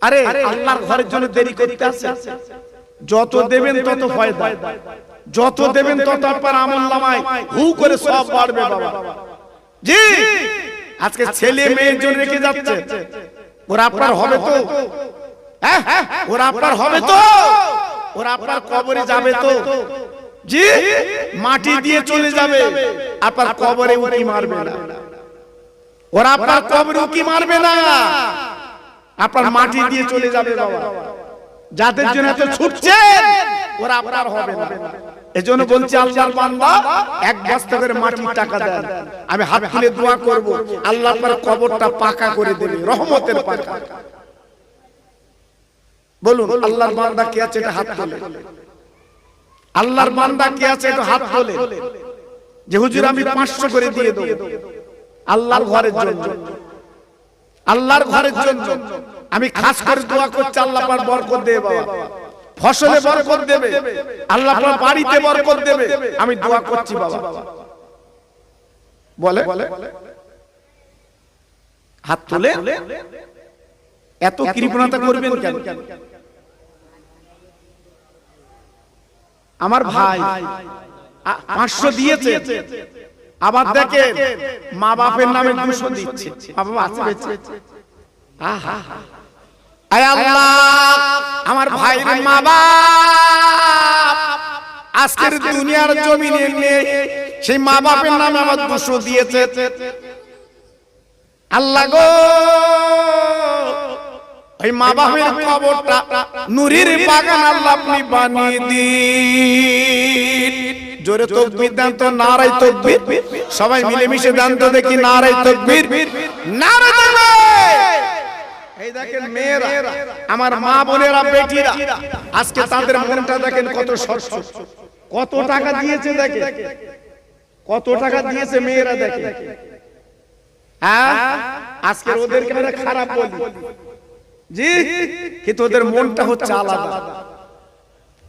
আরে আল্লাহর ঘরের জন্য দেরি করতে আছে? যত দেবেন তত ফায়দা, যত দেবেন তত আপনার আমলনামায় হু করে সব বাড়বে বাবা। জি, আজকে ছেলে মেয়ের জন্য রেখে যাচ্ছে, ওরা আপনার হবে তো? হ্যাঁ, ওরা আপনার হবে তো? ওরা আপনার কবরে যাবে তো? জি, মাটি দিয়ে চলে যাবে, আপনার কবরে উকি মারবে না। ওরা আপনার কবরে উকি মারবে না, আপনার মাটি দিয়ে চলে যাবে বাবা। যাদের জন্য এত ছুটছেন ওরা আপনার হবে না। এজন্য বলছি আল্লাহর বান্দা এক বস্তা করে মাটির টাকা দেন, আমি হাত তুলে দোয়া করব আল্লাহ আপনার কবরটা পাকা করে দেবে, রহমতের পাকা। বলুন আল্লাহর বান্দা কে আছে? এটা হাত তোলে। আল্লাহর বান্দা কে আছে? এটা হাত তোলে। যে হুজুর আমি 500 করে দিয়ে দেব আল্লাহর ঘরের জন্য, আল্লাহর ঘরের জন্য আমি খাস করে দোয়া করছি আল্লাহ পাক বরকত দেবে বাবা, ফসলে বরকত দেবে, আল্লাহ পাক বাড়িতে বরকত দেবে, আমি দোয়া করছি বাবা। বলে হাত তুলে এত কৃপণতা করবেন কেন? আমার ভাই 500 দিয়েছে, আবার দেখেন মা বাপের নামে 200 দিচ্ছে। বাবা আছে বেঁচে? আহা, আয় আল্লাহ, আমার ভাইয়ের মা বাপ আজকের দুনিয়ার জমিনে নেই, সেই মা বাপের নামে আবার 200 দিয়েছে। আল্লাহ গো, ওই মা বাপের কবরটা নূরের বাগান আল্লাহ আপনি বানিয়ে দিন। জোরে তাকবীর দেন তো, নারায়ে তাকবীর। সবাই মিলেমিশে দেন তো দেখি নারায়ে তাকবীর, নারায়ে তাকবীর। এই দেখেন মেয়েরা, আমার মা বোনেরা, বেটিরা, আজকে তাদের মনটা দেখেন কত স্বচ্ছ। কত টাকা দিয়েছে দেখেন, কত টাকা দিয়েছে মেয়েরা দেখেন। হ্যাঁ, আজকে ওদেরকে আমরা খারাপ বলি জি, কিন্তু ওদের মনটা হচ্ছে আলাদা,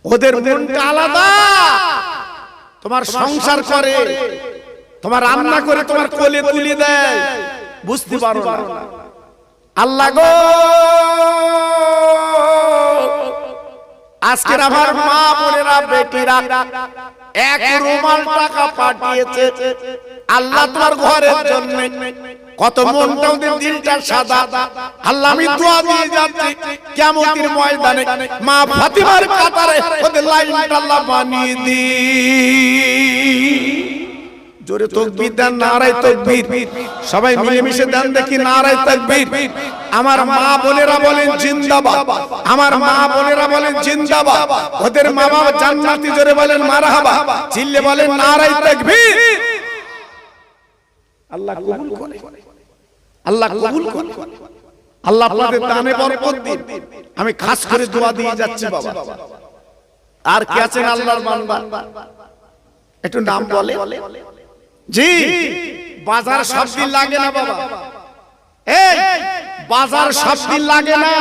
ওদের মনটা আলাদা। তোমার সংসার করে, তোমার রান্না করে, তোমার কোলে তুলে দেয়, বুঝতে পারো না। আল্লাহ গো, আজকের আমার মা বোনেরা, বেটিরা এক রুমাল টাকা পাঠিয়েছে আল্লাহ তোমার ঘরের জন্য। কত মনটা ওদের দিলটা সাদা। আল্লাহ আমি দোয়া দিয়ে যাচ্ছি কিয়ামতের ময়দানে মা ফাতিমার কাতারে ওদের লাইনটা আল্লাহ বানিয়ে দিন। জোরে তাকবীর দেন, নারায়ে তাকবীর। সবাই মিলেমিশে দেন দেখি নারায়ে তাকবীর। আমার মা বোনেরা বলেন জিন্দাবাদ, আমার মা বোনেরা বলেন জিন্দাবাদ। ওদের মা বাবা জান্নাতি, জোরে বলেন মারহাবা, চিল্লে বলেন নারায়ে তাকবীর। আল্লাহ কবুল করে, আল্লাহ কবুল করে, আল্লাহ আপনাদের দানে বরকত দিন। আমি খাস করে দোয়া দিয়ে যাচ্ছি বাবা। আর কে আছেন আল্লাহর বান্দা? একটু নাম বলে। জি, বাজার সব দিন লাগে না বাবা, এই বাজার সব দিন লাগে না।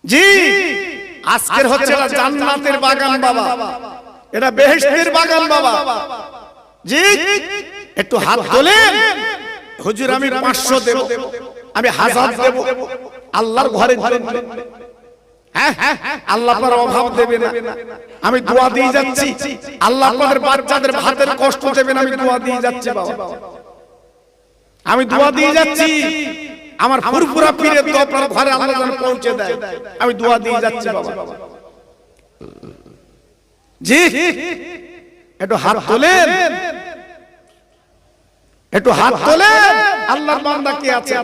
জি, আজকের হচ্ছে এটা জান্নাতের বাগান বাবা, এটা বেহেশতের বাগান বাবা। জি, একটু হাত তোলেন। হুজুর আমি 500 দেব, আমি 1000 দেব আল্লাহর ঘরের জন্য। হ্যাঁ, আল্লাহ আপনার অভাব দেবে না, আমি দোয়া দিয়ে যাচ্ছি। আল্লাহ আপনাদের বাচ্চাদের ভাতের কষ্ট দেবেন, আমি দোয়া দিয়ে যাচ্ছি বাবা, আমি দোয়া দিয়ে যাচ্ছি। আমার ফুরফুরা পীরের দোয়া আপনার ঘরে আল্লাহ যেন পৌঁছে দেয়, আমি দোয়া দিয়ে যাচ্ছি বাবা। জি, একটু হাত তোলেন, একটু হাত তোলেন। আল্লাহর বান্দা কে আছে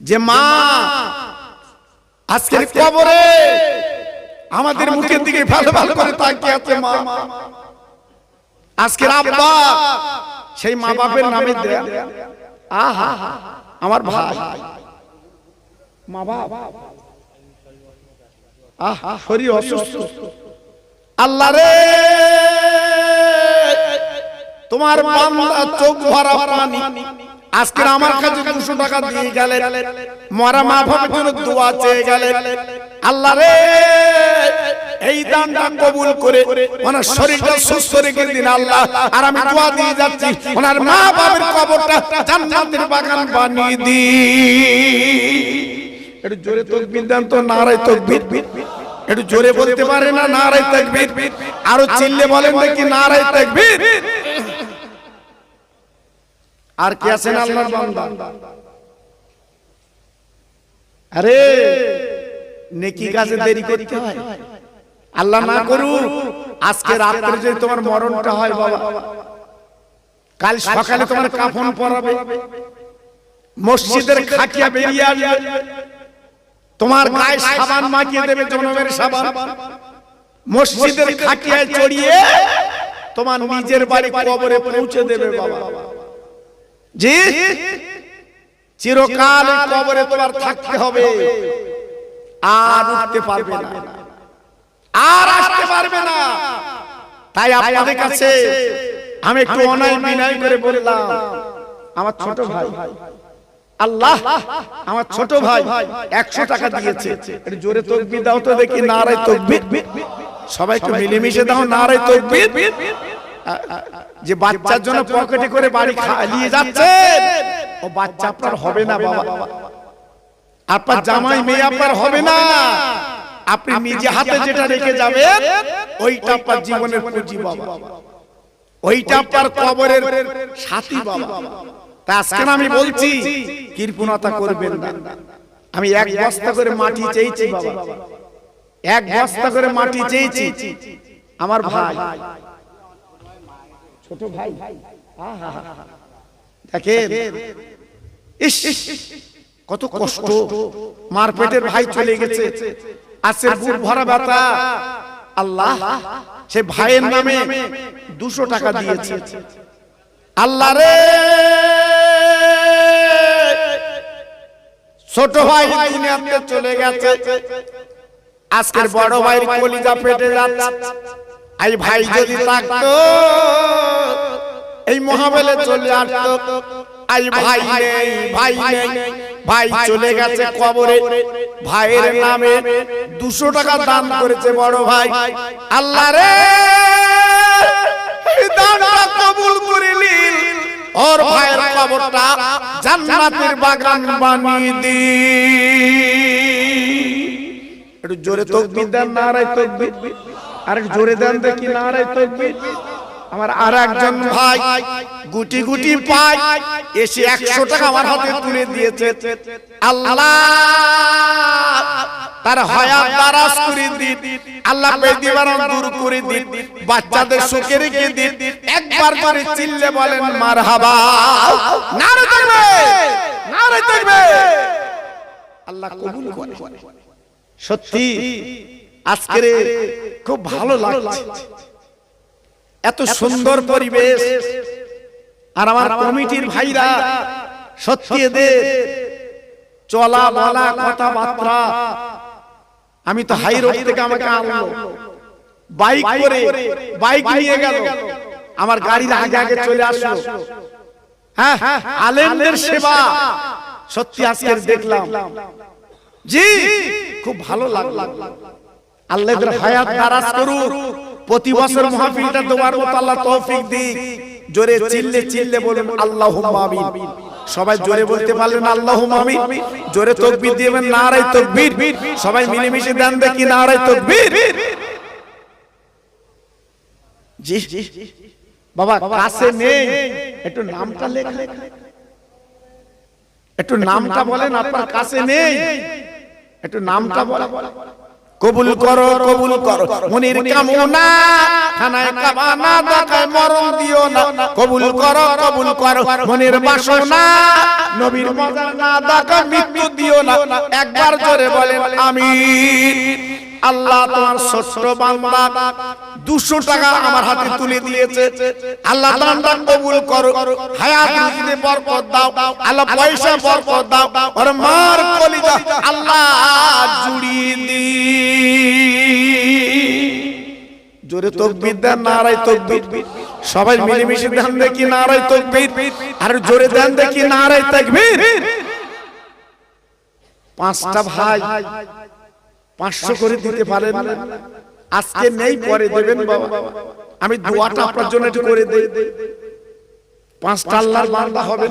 যে মা আজকের কবরে আমাদের মুখের দিকে ভালো ভালো করে তাকিয়ে আছে? মা আজকের আব্বা সেই মা বাপের নামে দেয়া। আহা আমার ভাই মা বাপ আহা শরীর অসুস্থ, আল্লাহ রে তোমার বান্দা চোখ ভরা পানি, আজকে আমার কাছে 200 টাকা দিয়ে গেলে, মরা মা বাবার জন্য দোয়া চেয়ে গেলে, আল্লাহ রে এই দানটা কবুল করে ওনার শরীরটা সুস্থ রেখে দিন আল্লাহ। আর আমি দোয়া দিয়ে যাচ্ছি ওনার মা বাবার কবরটা জান্নাতের বাগান বানিয়ে দিন। একটু জোরে তাকবীর দেন তো, নারায়ে তাকবীর। একটু জোরে বলতে পারে না নারায়ে তাকবীর? আরো চিল্লে বলেন দেখি নারায়ে তাকবীর। আর কে আছেন আল্লাহর বান্দা? আরে নেকি কাজে দেরি করতে হয়, আল্লাহ না করুক আজকে রাত্রে যদি তোমার মরণটা হয় বাবা, কাল সকালে তোমার কাফন পরাবে, মসজিদের খাটিয়া বেরিয়ে আসবে, তোমার গায়ে সাবান মাখিয়ে দেবে, জনমের সাবান, মসজিদের খাটিয়ায় চড়িয়ে তোমার নিজের বাড়ি কবরে পৌঁছে দেবে বাবা। জি চিরকাল কবরে তোমার থাকতে হবে, আর উঠতে পারবে না, আর আসতে পারবে না। তাই আপনাদের কাছে আমি একটু অনায় বিনয় করে বললাম, আমার ছোট ভাই আল্লাহ, আমার ছোট ভাই 100 টাকা দিয়েছে, একটু জোরে তাকবীর দাও তো দেখি, নারায়ে তাকবীর। সবাই একটু মিলেমিশে দাও নারায়ে তাকবীর। যে বাচ্চার জন্য পকেটে করে বাড়ি নিয়ে যাচ্ছেন, ও বাচ্চা আপনার হবে না বাবা, আপনার জামাই মেয়ে আপনার হবে না, আপনি নিজে হাতে যেটা রেখে যাবেন ওইটা আপনার জীবনের পুঁজি বাবা, ওইটা আপনার কবরের সাথী বাবা। তা আজকে আমি বলছি কৃপণতা করবেন না। আমি 1 বস্তা করে মাটি চেয়েছি বাবা, 1 বস্তা করে মাটি চেয়েছি আমার ভাই, ছোট ভাই। দেখেন ইস কত কষ্ট, মার পেটের ভাই চলে গেছে, আজকে বুক ভরা ব্যথা। আল্লাহ সে ভাইয়ের নামে 200 টাকা দিয়েছে। আল্লাহ রে ছোট ভাই দুনিয়াতে চলে গেছে, আজকের বড় ভাইয়ের কলিজা ফেটে যাচ্ছে। এই ভাই যদি থাকতো এই মহাবেলে চলে আসতো, এই ভাই নেই, ভাই নেই, ভাই চলে গেছে কবরে, ভাইয়ের নামে 200 টাকা দান করেছে বড় ভাই। আল্লাহ রে এই দানটা কবুল করে নিন, ওর ভাইয়ের কবরটা জান্নাতের বাগান বানিয়ে দিন। একটু জোরে তাকবীর দেন নারায়ে তাকবীর, আর একটু জোরে দেন দেখি নারায়ে তাকবীর। আমার আর একজন ভাই গুটি গুটি পায় এসে 100 টাকা আমার হাতে তুলে দিয়েছে। আল্লাহ তার হায়াত দারাজ করে দিন, আল্লাহ বেদিবারণ দূর করে দিন, বাচ্চাদের সুখে রেখে দিন। একবার করে চিল্লে বলেন মারহাবা, নারে তাকবীর, নারে তাকবীর। আল্লাহ কবুল করে। সত্যি আজকে খুব ভালো লাগছে, এত সুন্দর পরিবেশ। আর আমার কমিটির ভাইরা সত্যি এদের চলা বলা কথাবার্তা, আমি তো হাই রোড থেকে আমাকে আনলো, বাইক করে, বাইক নিয়ে গেল, আমার গাড়ির আগে আগে চলে আসলো। হ্যাঁ আলেমদের সেবা সত্যি আজকে দেখলাম, জি খুব ভালো লাগলো। আল্লাহ এদের হায়াত দারাজ করুক, প্রতি বছর মাহফিলটা দেওয়ার মতো আল্লাহ তৌফিক দিক। জোরে চিল্লে চিল্লে বলুন আল্লাহুম্মা আমিন। সবাই জোরে বলতে পারলেন আল্লাহুম্মা আমিন? জোরে তাকবীর দিবেন নারায়ে তাকবীর। সবাই মিলেমিশে দেন দেখি নারায়ে তাকবীর। জি বাবা কাছে নেই, একটু নামটা লেখা, একটু নামটা বলেন, আপনার কাছে নেই, একটু নামটা বলেন। কবুল করো, কবুল করো মনির কামনা, খানায় কাবা না দেখায় মরণ দিও না। কবুল করো, কবুল করো মনির বাসনা, নবীর মজা না দেখায় মৃত্যু দিও না। একবার জোরে বলেন আমিন। আল্লাহ তোমার ছোট্ট বান্দা 200 টাকা আমার হাতে তুলে দিয়েছে। আল্লাহ দানটা কবুল করো, হায়াত রুজিতে বরকত দাও, আল্লাহ পয়সা বরকত দাও, আর মার কলিজা আল্লাহ জুড়িয়ে দি। জোরে তাকবীর দেন, নারায়ে তাকবীর। সবাই মিলেমিশে দেন দেখি নারায়ে তাকবীর, আর জোরে দেন দেখি নারায়ে তাকবীর। 5টা ভাই 500 করে দিতে পারেন না? আজকে নেই, পরে দেবেন বাবা। আমি দোয়াটা আপনার জন্য একটু করে দেই। 5টা আল্লাহর বান্দা হবে,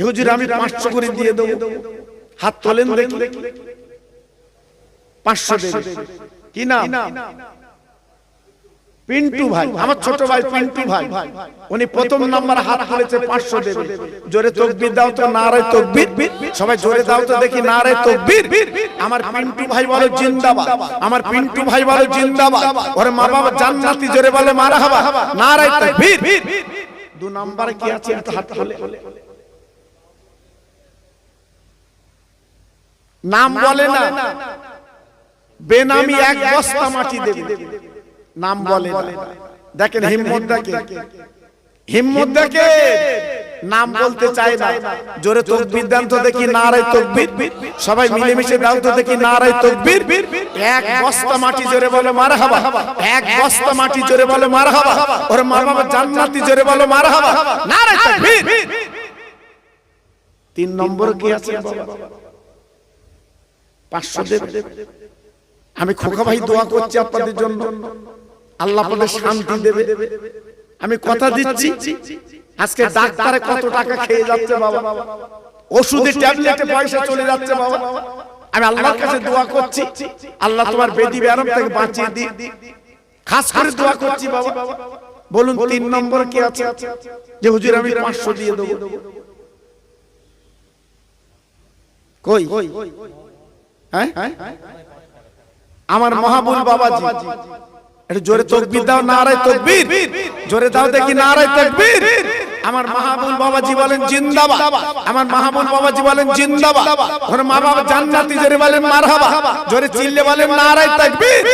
হুজুর আমি 500 করে দিয়ে দেব, হাত তোলেন দেখি। 500 দেবেন। কি নাম? পিন্টু ভাই, আমার ছোট ভাই পিন্টু ভাই। উনি প্রথম নাম্বার হাত তুলেছে, 500 দেবে। জোরে তাকবীর দাও তো, নারায়ে তাকবীর। সবাই জোরে দাও তো দেখি নারায়ে তাকবীর। আমার পিন্টু ভাই বলে জিন্দাবাদ, আমার পিন্টু ভাই বলে জিন্দাবাদ। ওর মা বাবা জান্নাতি, জোরে বলে মারহাবা, নারায়ে তাকবীর। 2 নাম্বারে কি আছে একটু হাত তোলে। নাম বলে না, বেনামি 1 বস্তা মাটি দেবে, নাম বলে না। দেখেন হিম্মত দেখে, হিম্মত দেখে, নাম বলতে চায় না। জোরে তাকবীর দেন তো দেখি নারায়ে তাকবীর। সবাই মিলেমিশে দাও তো দেখি নারায়ে তাকবীর। 1 বস্তা মাটি, জোরে বলে মারহাবা, 1 বস্তা মাটি, জোরে বলে মারহাবা। ওর মা বাবা জান্নাতি, জোরে বলে মারহাবা, নারায়ে তাকবীর। 3 নম্বর কি আছে বাবা? 500 দেবে। আমি খোকা ভাই দোয়া করছি আপনাদের জন্য, আল্লাহ আপনাদের শান্তি দেবে। আমি কথা দিচ্ছি, আজকে ডাক্তারে কত টাকা খেয়ে যাচ্ছে বাবা, ওষুধে ট্যাবলেটে পয়সা চলে যাচ্ছে বাবা। আমি আল্লাহর কাছে দোয়া করছি, আল্লাহ তোমার বেদি বেয়ারম থেকে বাঁচিয়ে দিই। খাস করে দোয়া করছি বাবা। বলুন 3 নম্বর কি আছে? যে হুজুর আমি 500 দিয়ে দেব। কই? হ্যাঁ, আমার মাহবুব বাবাজি, একটু জোরে তাকবীর দাও, নারায়ে তাকবীর। জোরে দাও দেখি নারায়ে তাকবীর। আমার মাহবুব বাবাজি বলেন জিন্দাবাদ, আমার মাহবুব বাবাজি বলেন জিন্দাবাদ। ওর মা বাবা জান্নাতি, জোরে বলেন মারহাবা, জোরে চিল্লে বলেন নারায়ে তাকবীর।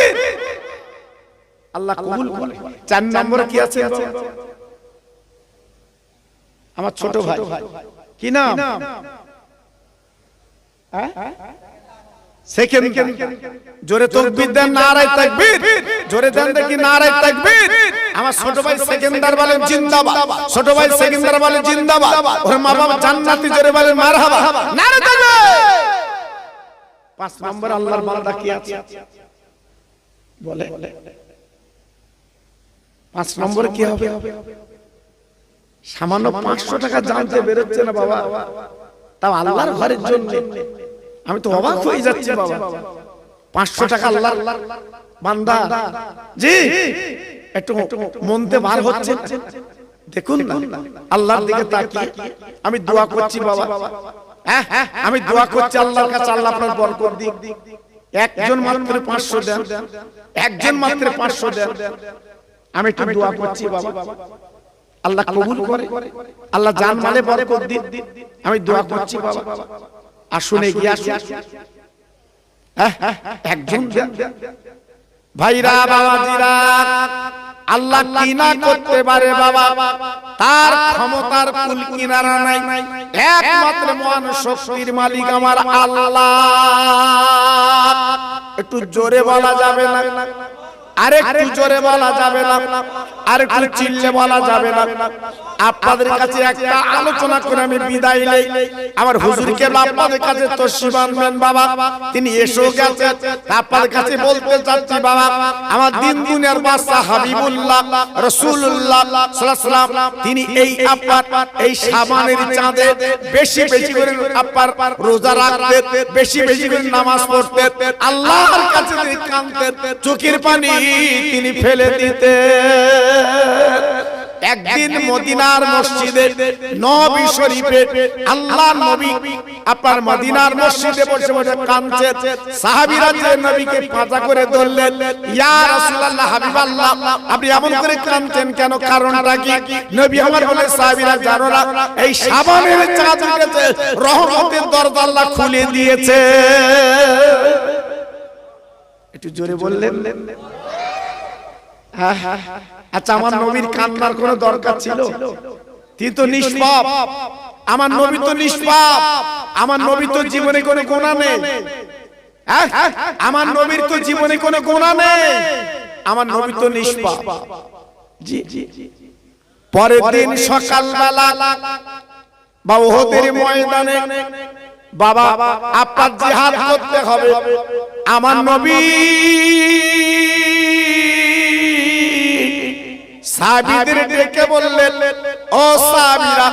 আল্লাহ কবুল করে। 4 নম্বরে কি আছে? আমার ছোট ভাই, কি নাম? সেকেন্ড, জোরে তাকবীর দেন, নারায়ে তাকবীর। জোরে দেন দেখি নারায়ে তাকবীর। আমার ছোট ভাই সেকেন্ডার বলেন জিন্দাবাদ, ছোট ভাই সেকেন্ডার বলেন জিন্দাবাদ। ওর মা বাবা জান্নাতি, জোরে বলেন মারহাবা, নারায়ে তাকবীর। 5 নম্বর আল্লাহর বান্দা কি আছে বলে? 5 নম্বরে কি হবে? সামান্য 500 টাকা জানতে বেরোচ্ছে না বাবা, তাও আল্লাহর ঘরের জন্য। আমি তো অবাক হয়ে যাচ্ছি বাবা, 500 টাকা আল্লাহর বান্দা। জি, একটু মনতে বার হচ্ছে, দেখুন না আল্লাহর দিকে তাকিয়ে। আমি দোয়া করছি বাবা, আমি দোয়া করছি আল্লাহর কাছে, আল্লাহ আপনার বরকত দিক। একজন মাত্র 500 দেন, একজন মাত্র 500 দেন। আমি একটু দোয়া করছি বাবা, আল্লাহ কবুল করে, আল্লাহ জান মালে বরকত দিক। আমি দোয়া করছি বাবা, আসুন এগিয়ে আসুন। একজন ভাইরা, বাবাজিরা, আল্লাহ কি না করতে পারে বাবা, তার ক্ষমতার কুল কিনারা নাই। একমাত্র মহান শক্তির মালিক আমার আল্লাহ। একটু জোরে বলা যাবে না? আরেকটু জোরে বলা যাবে না? আরেকটু চিল্লে বলা যাবে না? আপনাদের কাছে একটা আলোচনা করে আমি বিদায় নেই। আমার হুজুরকে আপনাদের কাছে তশরিফ আনবেন বাবা, তিনি এসেও গেছেন। আপনাদের কাছে বলতে চাচ্ছি বাবা, আমার দিন দুনিয়ার বাদশা হাবিবুল্লাহ রাসূলুল্লাহ সাল্লাল্লাহু আলাইহি ওয়াসাল্লাম, তিনি এই আপনার এই শাবানের চাঁদে বেশি বেশি করে আপনার রোজা রাখতেন, বেশি বেশি করে নামাজ পড়তেন, আল্লাহর কাছে তিনি কাঁদতেন, চোখের পানি তিনি ফেলে দিতেন। একদিন মদিনার মসজিদে নবী শরীফে আল্লাহ নবী আপনার মদিনার মসজিদে বসে বসে কাঁদছেন। সাহাবীরা যে নবীকে পাঁজা করে ধরলেন, ইয়া রাসূলুল্লাহ, হাবিবাল্লাহ, আপনি এমন করে কাঁদছেন কেন? কারণটা কি? নবী আমার বলে, সাহাবীরা জানো না, এই শাবানের চাঁদ উঠেছে, রহমতের দরজা আল্লাহ খুলে দিয়েছে। একটু জোরে বললেন। আচ্ছা, আমার নবীর কান্নার কোনো দরকার ছিল? তিনি তো নিষ্পাপ, আমার নবী তো নিষ্পাপ, আমার নবী তো জীবনে কোনো গুনাহ নেই। আমার নবীর তো জীবনে কোনো গুনাহ নেই, আমার নবী তো নিষ্পাপ। জি জি। পরের দিন সকালবেলা বা উহুদের ময়দানে, বাবা আপনার জিহাদ করতে হবে, আমার নবী সাহাবীদের ডেকে বললেন, ও সাহাবীরা,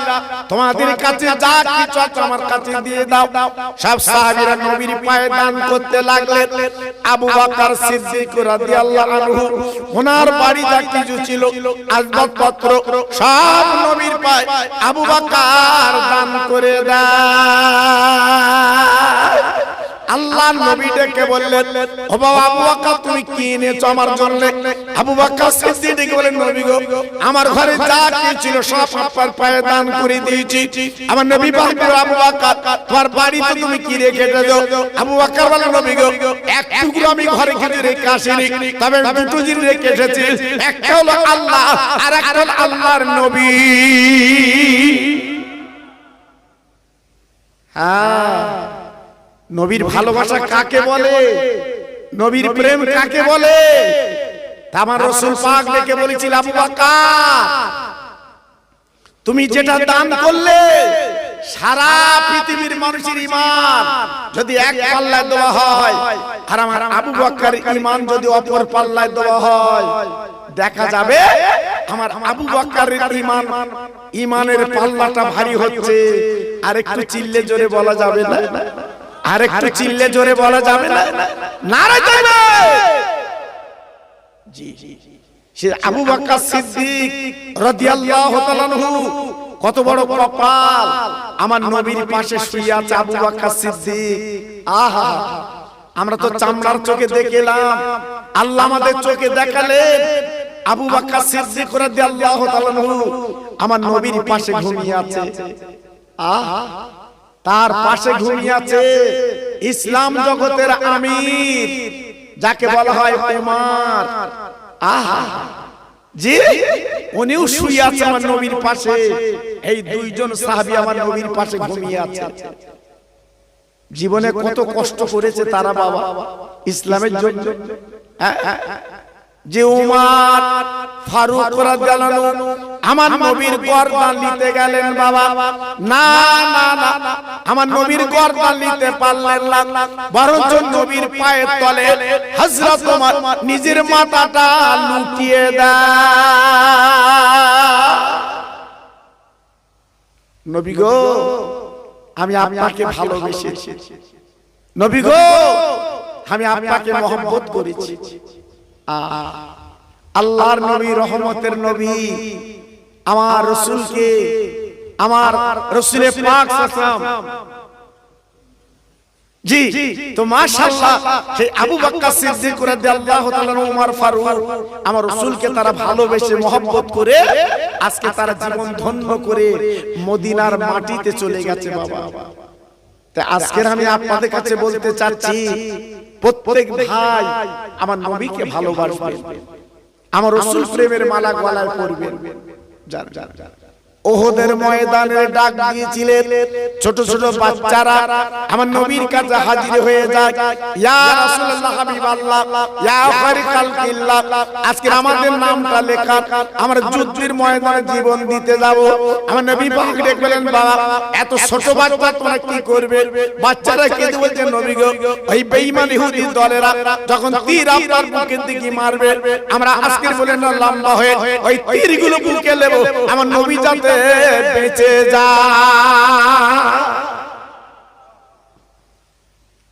তোমাদের কাছে যা কিছু আছে আমার কাছে দিয়ে দাও। সব সাহাবীরা নবীর পায়ে দান করতে লাগলেন। আবু বকর সিদ্দিক রাদিয়াল্লাহু আনহু, ওনার বাড়ি যা কিছু ছিল আসবাবপত্র সব নবীর পায়ে আবু বকর দান করে দেয়। আল্লাহর নবী ডেকে বললেন, ও বাবা আবু বকর, তুমি কি এনেছো আমার জন্য? আবু বকর সিদ্দিক ডেকে বলেন, নবী গো, আমার ঘরে যা কিছু ছিল সব আপনার পায়ে দান করে দিয়েছি। আমার নবী বললেন, আবু বকর, তোমার বাড়িতে তুমি কি রেখে এসেছো? আবু বকর বলেন, নবী গো, এক টুকরো আমি ঘরে কিছু রেখে আসিনি, তবে দুটো জিনিস রেখে এসেছি। একটা হলো আল্লাহ, আর একটা হলো আল্লাহর নবী। নবীর ভালোবাসা কাকে বলে? নবীর প্রেম কাকে বলে? আমার রাসূল পাক ডেকে বলেছিল, আবু বকর, তুমি যেটা দান করলে সারা পৃথিবীর মানুষের ঈমান যদি এক পাল্লায় দেওয়া হয়, আর আমার আবু বকরের ঈমান যদি অপর পাল্লায় দেওয়া হয়, দেখা যাবে আমার আবু বকরের ঈমানের পাল্লাটা ভারী হচ্ছে। আর একটু চিল্লে জোরে বলা যাবে না? আর একটু চিল্লে জোরে বলা যাবে না? নারে তাকবীর! জি জি। সে আবু বকর সিদ্দিক রাদিয়াল্লাহু তাআলা আনহু, কত বড় কপাল, আমার নবীর পাশে শুয়ে আছে আবু বকর সিদ্দিক। আহা, আমরা তো চামড়ার চোখে দেখলাম, আল্লাহ আমাদের চোখে দেখালেন আবু বকর সিদ্দিক রাদিয়াল্লাহু তাআলা আনহু আমার নবীর পাশে ঘুমিয়ে আছে। আহা, তার পাশে ঘুমিয়ে আছে ইসলাম জগতের আমির, যাকে বলা হয় ওমর। আহা, জি, উনিও শুয়ে আছে আমার নবীর পাশে। এই দুইজন সাহাবী আমার নবীর পাশে ঘুমিয়ে আছে। জীবনে কত কষ্ট করেছে তারা বাবা ইসলামের জন্য। যে উমর ফারুক রাদিয়াল্লাহু আনহু আমার নবীর গর্দান নিতে গেলেন বাবা, না না না, আমার নবীর গর্দান নিতে পারলেন না, বরঞ্চ নবীর পায়ের তলে হযরত ওমর নিজের মাথাটা লুটিয়ে দেয়। নবী গো, আমি আপনাকে ভালোবেসেছি, নবী গো, আমি আপনাকে মহব্বত করেছি। আল্লাহর নবী, রহমতের নবী, আমার রাসূলকে, আমার রাসূলে পাক সাল্লাল্লাহু আলাইহি ওয়াসাল্লাম, জি, তো মাশাআল্লাহ সেই আবু বকর সিদ্দিক রাদিয়াল্লাহু তাআলা ওমর ফারুক আমার রাসূলকে তারা ভালোবেসে মহব্বত করে আজকে তারা জীবন ধন্য করে মদিনার মাটিতে চলে গেছে বাবা। তা আজকে আমি আপনাদের কাছে বলতে চাচ্ছি, প্রত্যেক ভাই আমার নবীকে ভালোবাসবেন, আমার রাসূল প্রেমের মালা গলায় পরবেন। ওহদের ময়দানে ডাক দিয়েছিলেন, ছোট ছোট বাচ্চারা আমার নবীর কাছে হাজির হয়ে যায়, ইয়া রাসূলুল্লাহ, হাবিবাল্লাহ, ইয়া খায়রুল খালকিল্লাহ, আজকে আমাদের নামটা লেখা, আমরা যুদ্ধের ময়দানে জীবন দিতে যাব। আমার নবী পাক দেখলেন, বাবা এত ছোট বাচ্চা তোমরা কি করবে? বাচ্চারা কেঁদে বলছে, নবী গো, ওই বেঈমান ইহুদি দলেরা যখন তীর আপনার বুকের দিকে মারবে, আমরা আজকের বলেন না লম্বা হয়ে ওই তীরগুলো বুকে নেব, আমার নবী যাতে বেঁচে যা।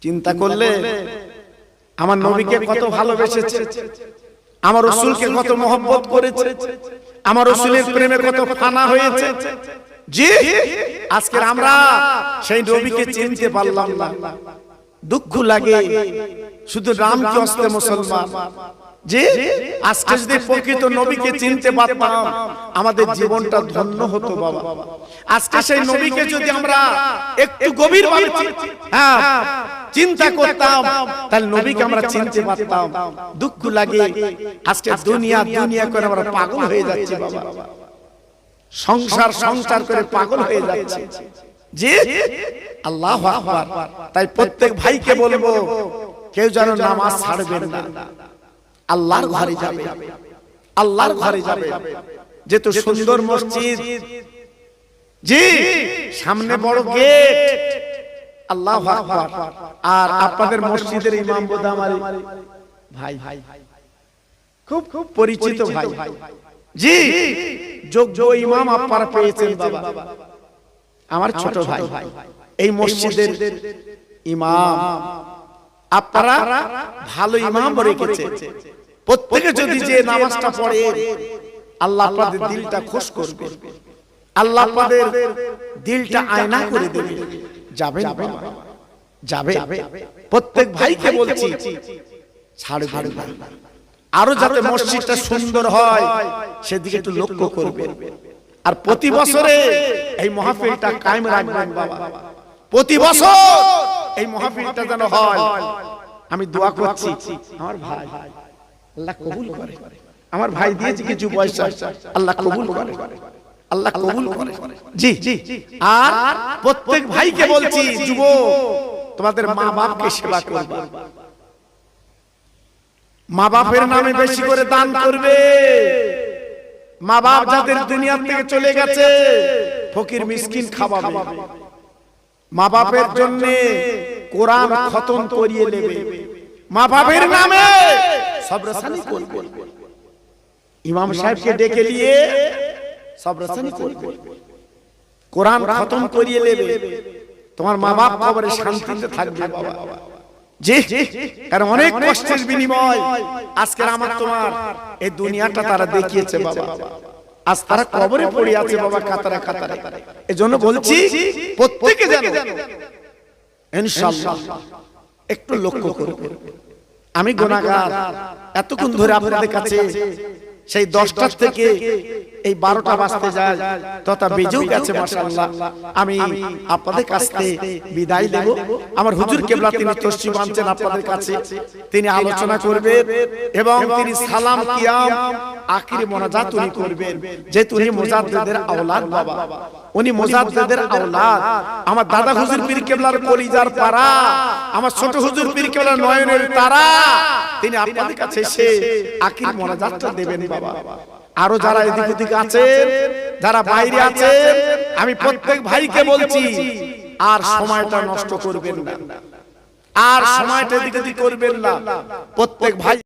চিন্তা করলে আমার নবীকে কত ভালোবেসেছে, আমার রাসূলকে কত মহব্বত করেছে, আমার রাসূলের প্রেমে কত ফানা হয়েছে। জি, আজকে আমরা সেই নবীকে চিনতে পারলাম না, দুঃখ লাগে। শুধু নাম কি অস্তে মুসলমান, যে আজকে যদি প্রকৃত নবীকে চিনতে পারতাম আমাদের জীবনটা ধন্য হতো বাবা। আজকে সেই নবীকে যদি আমরা একটু গভীরভাবে চিন্তা করতাম তাহলে নবীকে আমরা চিনতে পারতাম। দুঃখ লাগে আজকে দুনিয়া দুনিয়া করে আমরা পাগল হয়ে যাচ্ছি বাবা, সংসার সংসার করে পাগল হয়ে যাচ্ছে। যে আল্লাহু আকবার। তাই প্রত্যেক ভাইকে বলবো কেউ যেন নামাজ ছাড়বেন না, আল্লাহর ঘরে যাবে, আল্লাহর ঘরে যাবে। যেহেতু সুন্দর মসজিদ, জি সামনে বড় গেট, আল্লাহু আকবার। আর আপনাদের মসজিদের ইমাম বোধহয় আমার ভাই, খুব খুব পরিচিত ভাই, জি যোগ্য ইমাম আপনারা পেয়েছেন বাবা, আমার ছোট ভাই এই মসজিদের ইমাম। আপনারা ভালো ইমাম রেখেছে, প্রত্যেকে যদি যে নামাজটা পড়ে আল্লাহ আপনাদের দিলটা খুশ করবে, আল্লাহ আপনাদের দিলটা আয়না করে দেবে। যাবেন যাবে, প্রত্যেক ভাইকে বলছি ছাড়বেন না। আরো যাতে মসজিদটা সুন্দর হয় সেদিকে একটু লক্ষ্য করবেন। আর প্রতি বছরে এই মাহফিলটা কায়েম রাখবেন বাবা, প্রতি বছর এই মাহফিলটা যেন হয়। আমি দোয়া করছি আমার ভাই আল্লাহ কবুল করে, আমার ভাই দিয়েছে কিছু পয়সা, আল্লাহ কবুল করে, আল্লাহ কবুল করে। জি আর প্রত্যেক ভাইকে বলছি যুবক তোমাদের মা বাপকে সেবা করবে, মা বাপের নামে বেশি করে দান করবে। মা বাপ যাদের দুনিয়া থেকে চলে গেছে ফকির মিসকিন খাওয়াবে, মা বাপের জন্য কোরআন খতম করিয়ে নেবে, মা বাপের নামে সবরসানি করবে, ইমাম সাহেবকে ডেকে নিয়ে সবরসানি করবে, কোরআন খতম করিয়ে নেবে। তোমার মা বাপ কবরে শান্তিতে থাকবে বাবা। জি কারণ অনেক কষ্টের বিনিময় আজকে আমার তোমার এই দুনিয়াটা তারা দেখিয়েছে বাবা, আজ তারা কবরে পড়ে আছে বাবা কাতারে কাতারে। এজন্য বলছি প্রত্যেকে যেন ইনশাআল্লাহ একটু লক্ষ্য করবে। আমি গুনাহগার, এতক্ষণ ধরে আপনাদের কাছে সেই 10টা থেকে এই 12টা বাজতে যায় তথা বেজেও গেছে মাশাআল্লাহ। আমি আপনাদের কাছ থেকে বিদায় দেব। আমার হুজুর কেবলা তিনি তসবিহ আনছেন আপনাদের কাছে, তিনি আলোচনা করবেন এবং তিনি সালাম কিয়াম আখিরি মোনাজাত উনি করবেন। যে উনি মুজাদ্দিদের আওলাদ বাবা, উনি মুজাদ্দিদের আওলাদ। আমার দাদা হুজুর পীর কেবলার কলিজার পারা, আমার ছোট হুজুর পীর কেবলার নয়নের তারা, তিনি আপনাদের কাছে এসে আখিরি মোনাজাতটা দেবেন বাবা। আরো যারা এদিক ওদিক আছেন, যারা বাইরে আছেন, আমি প্রত্যেক ভাইকে বলছি আর সময়টা নষ্ট করবেন না, আর সময়টা এদিক ওদিক করবেন না। প্রত্যেক ভাই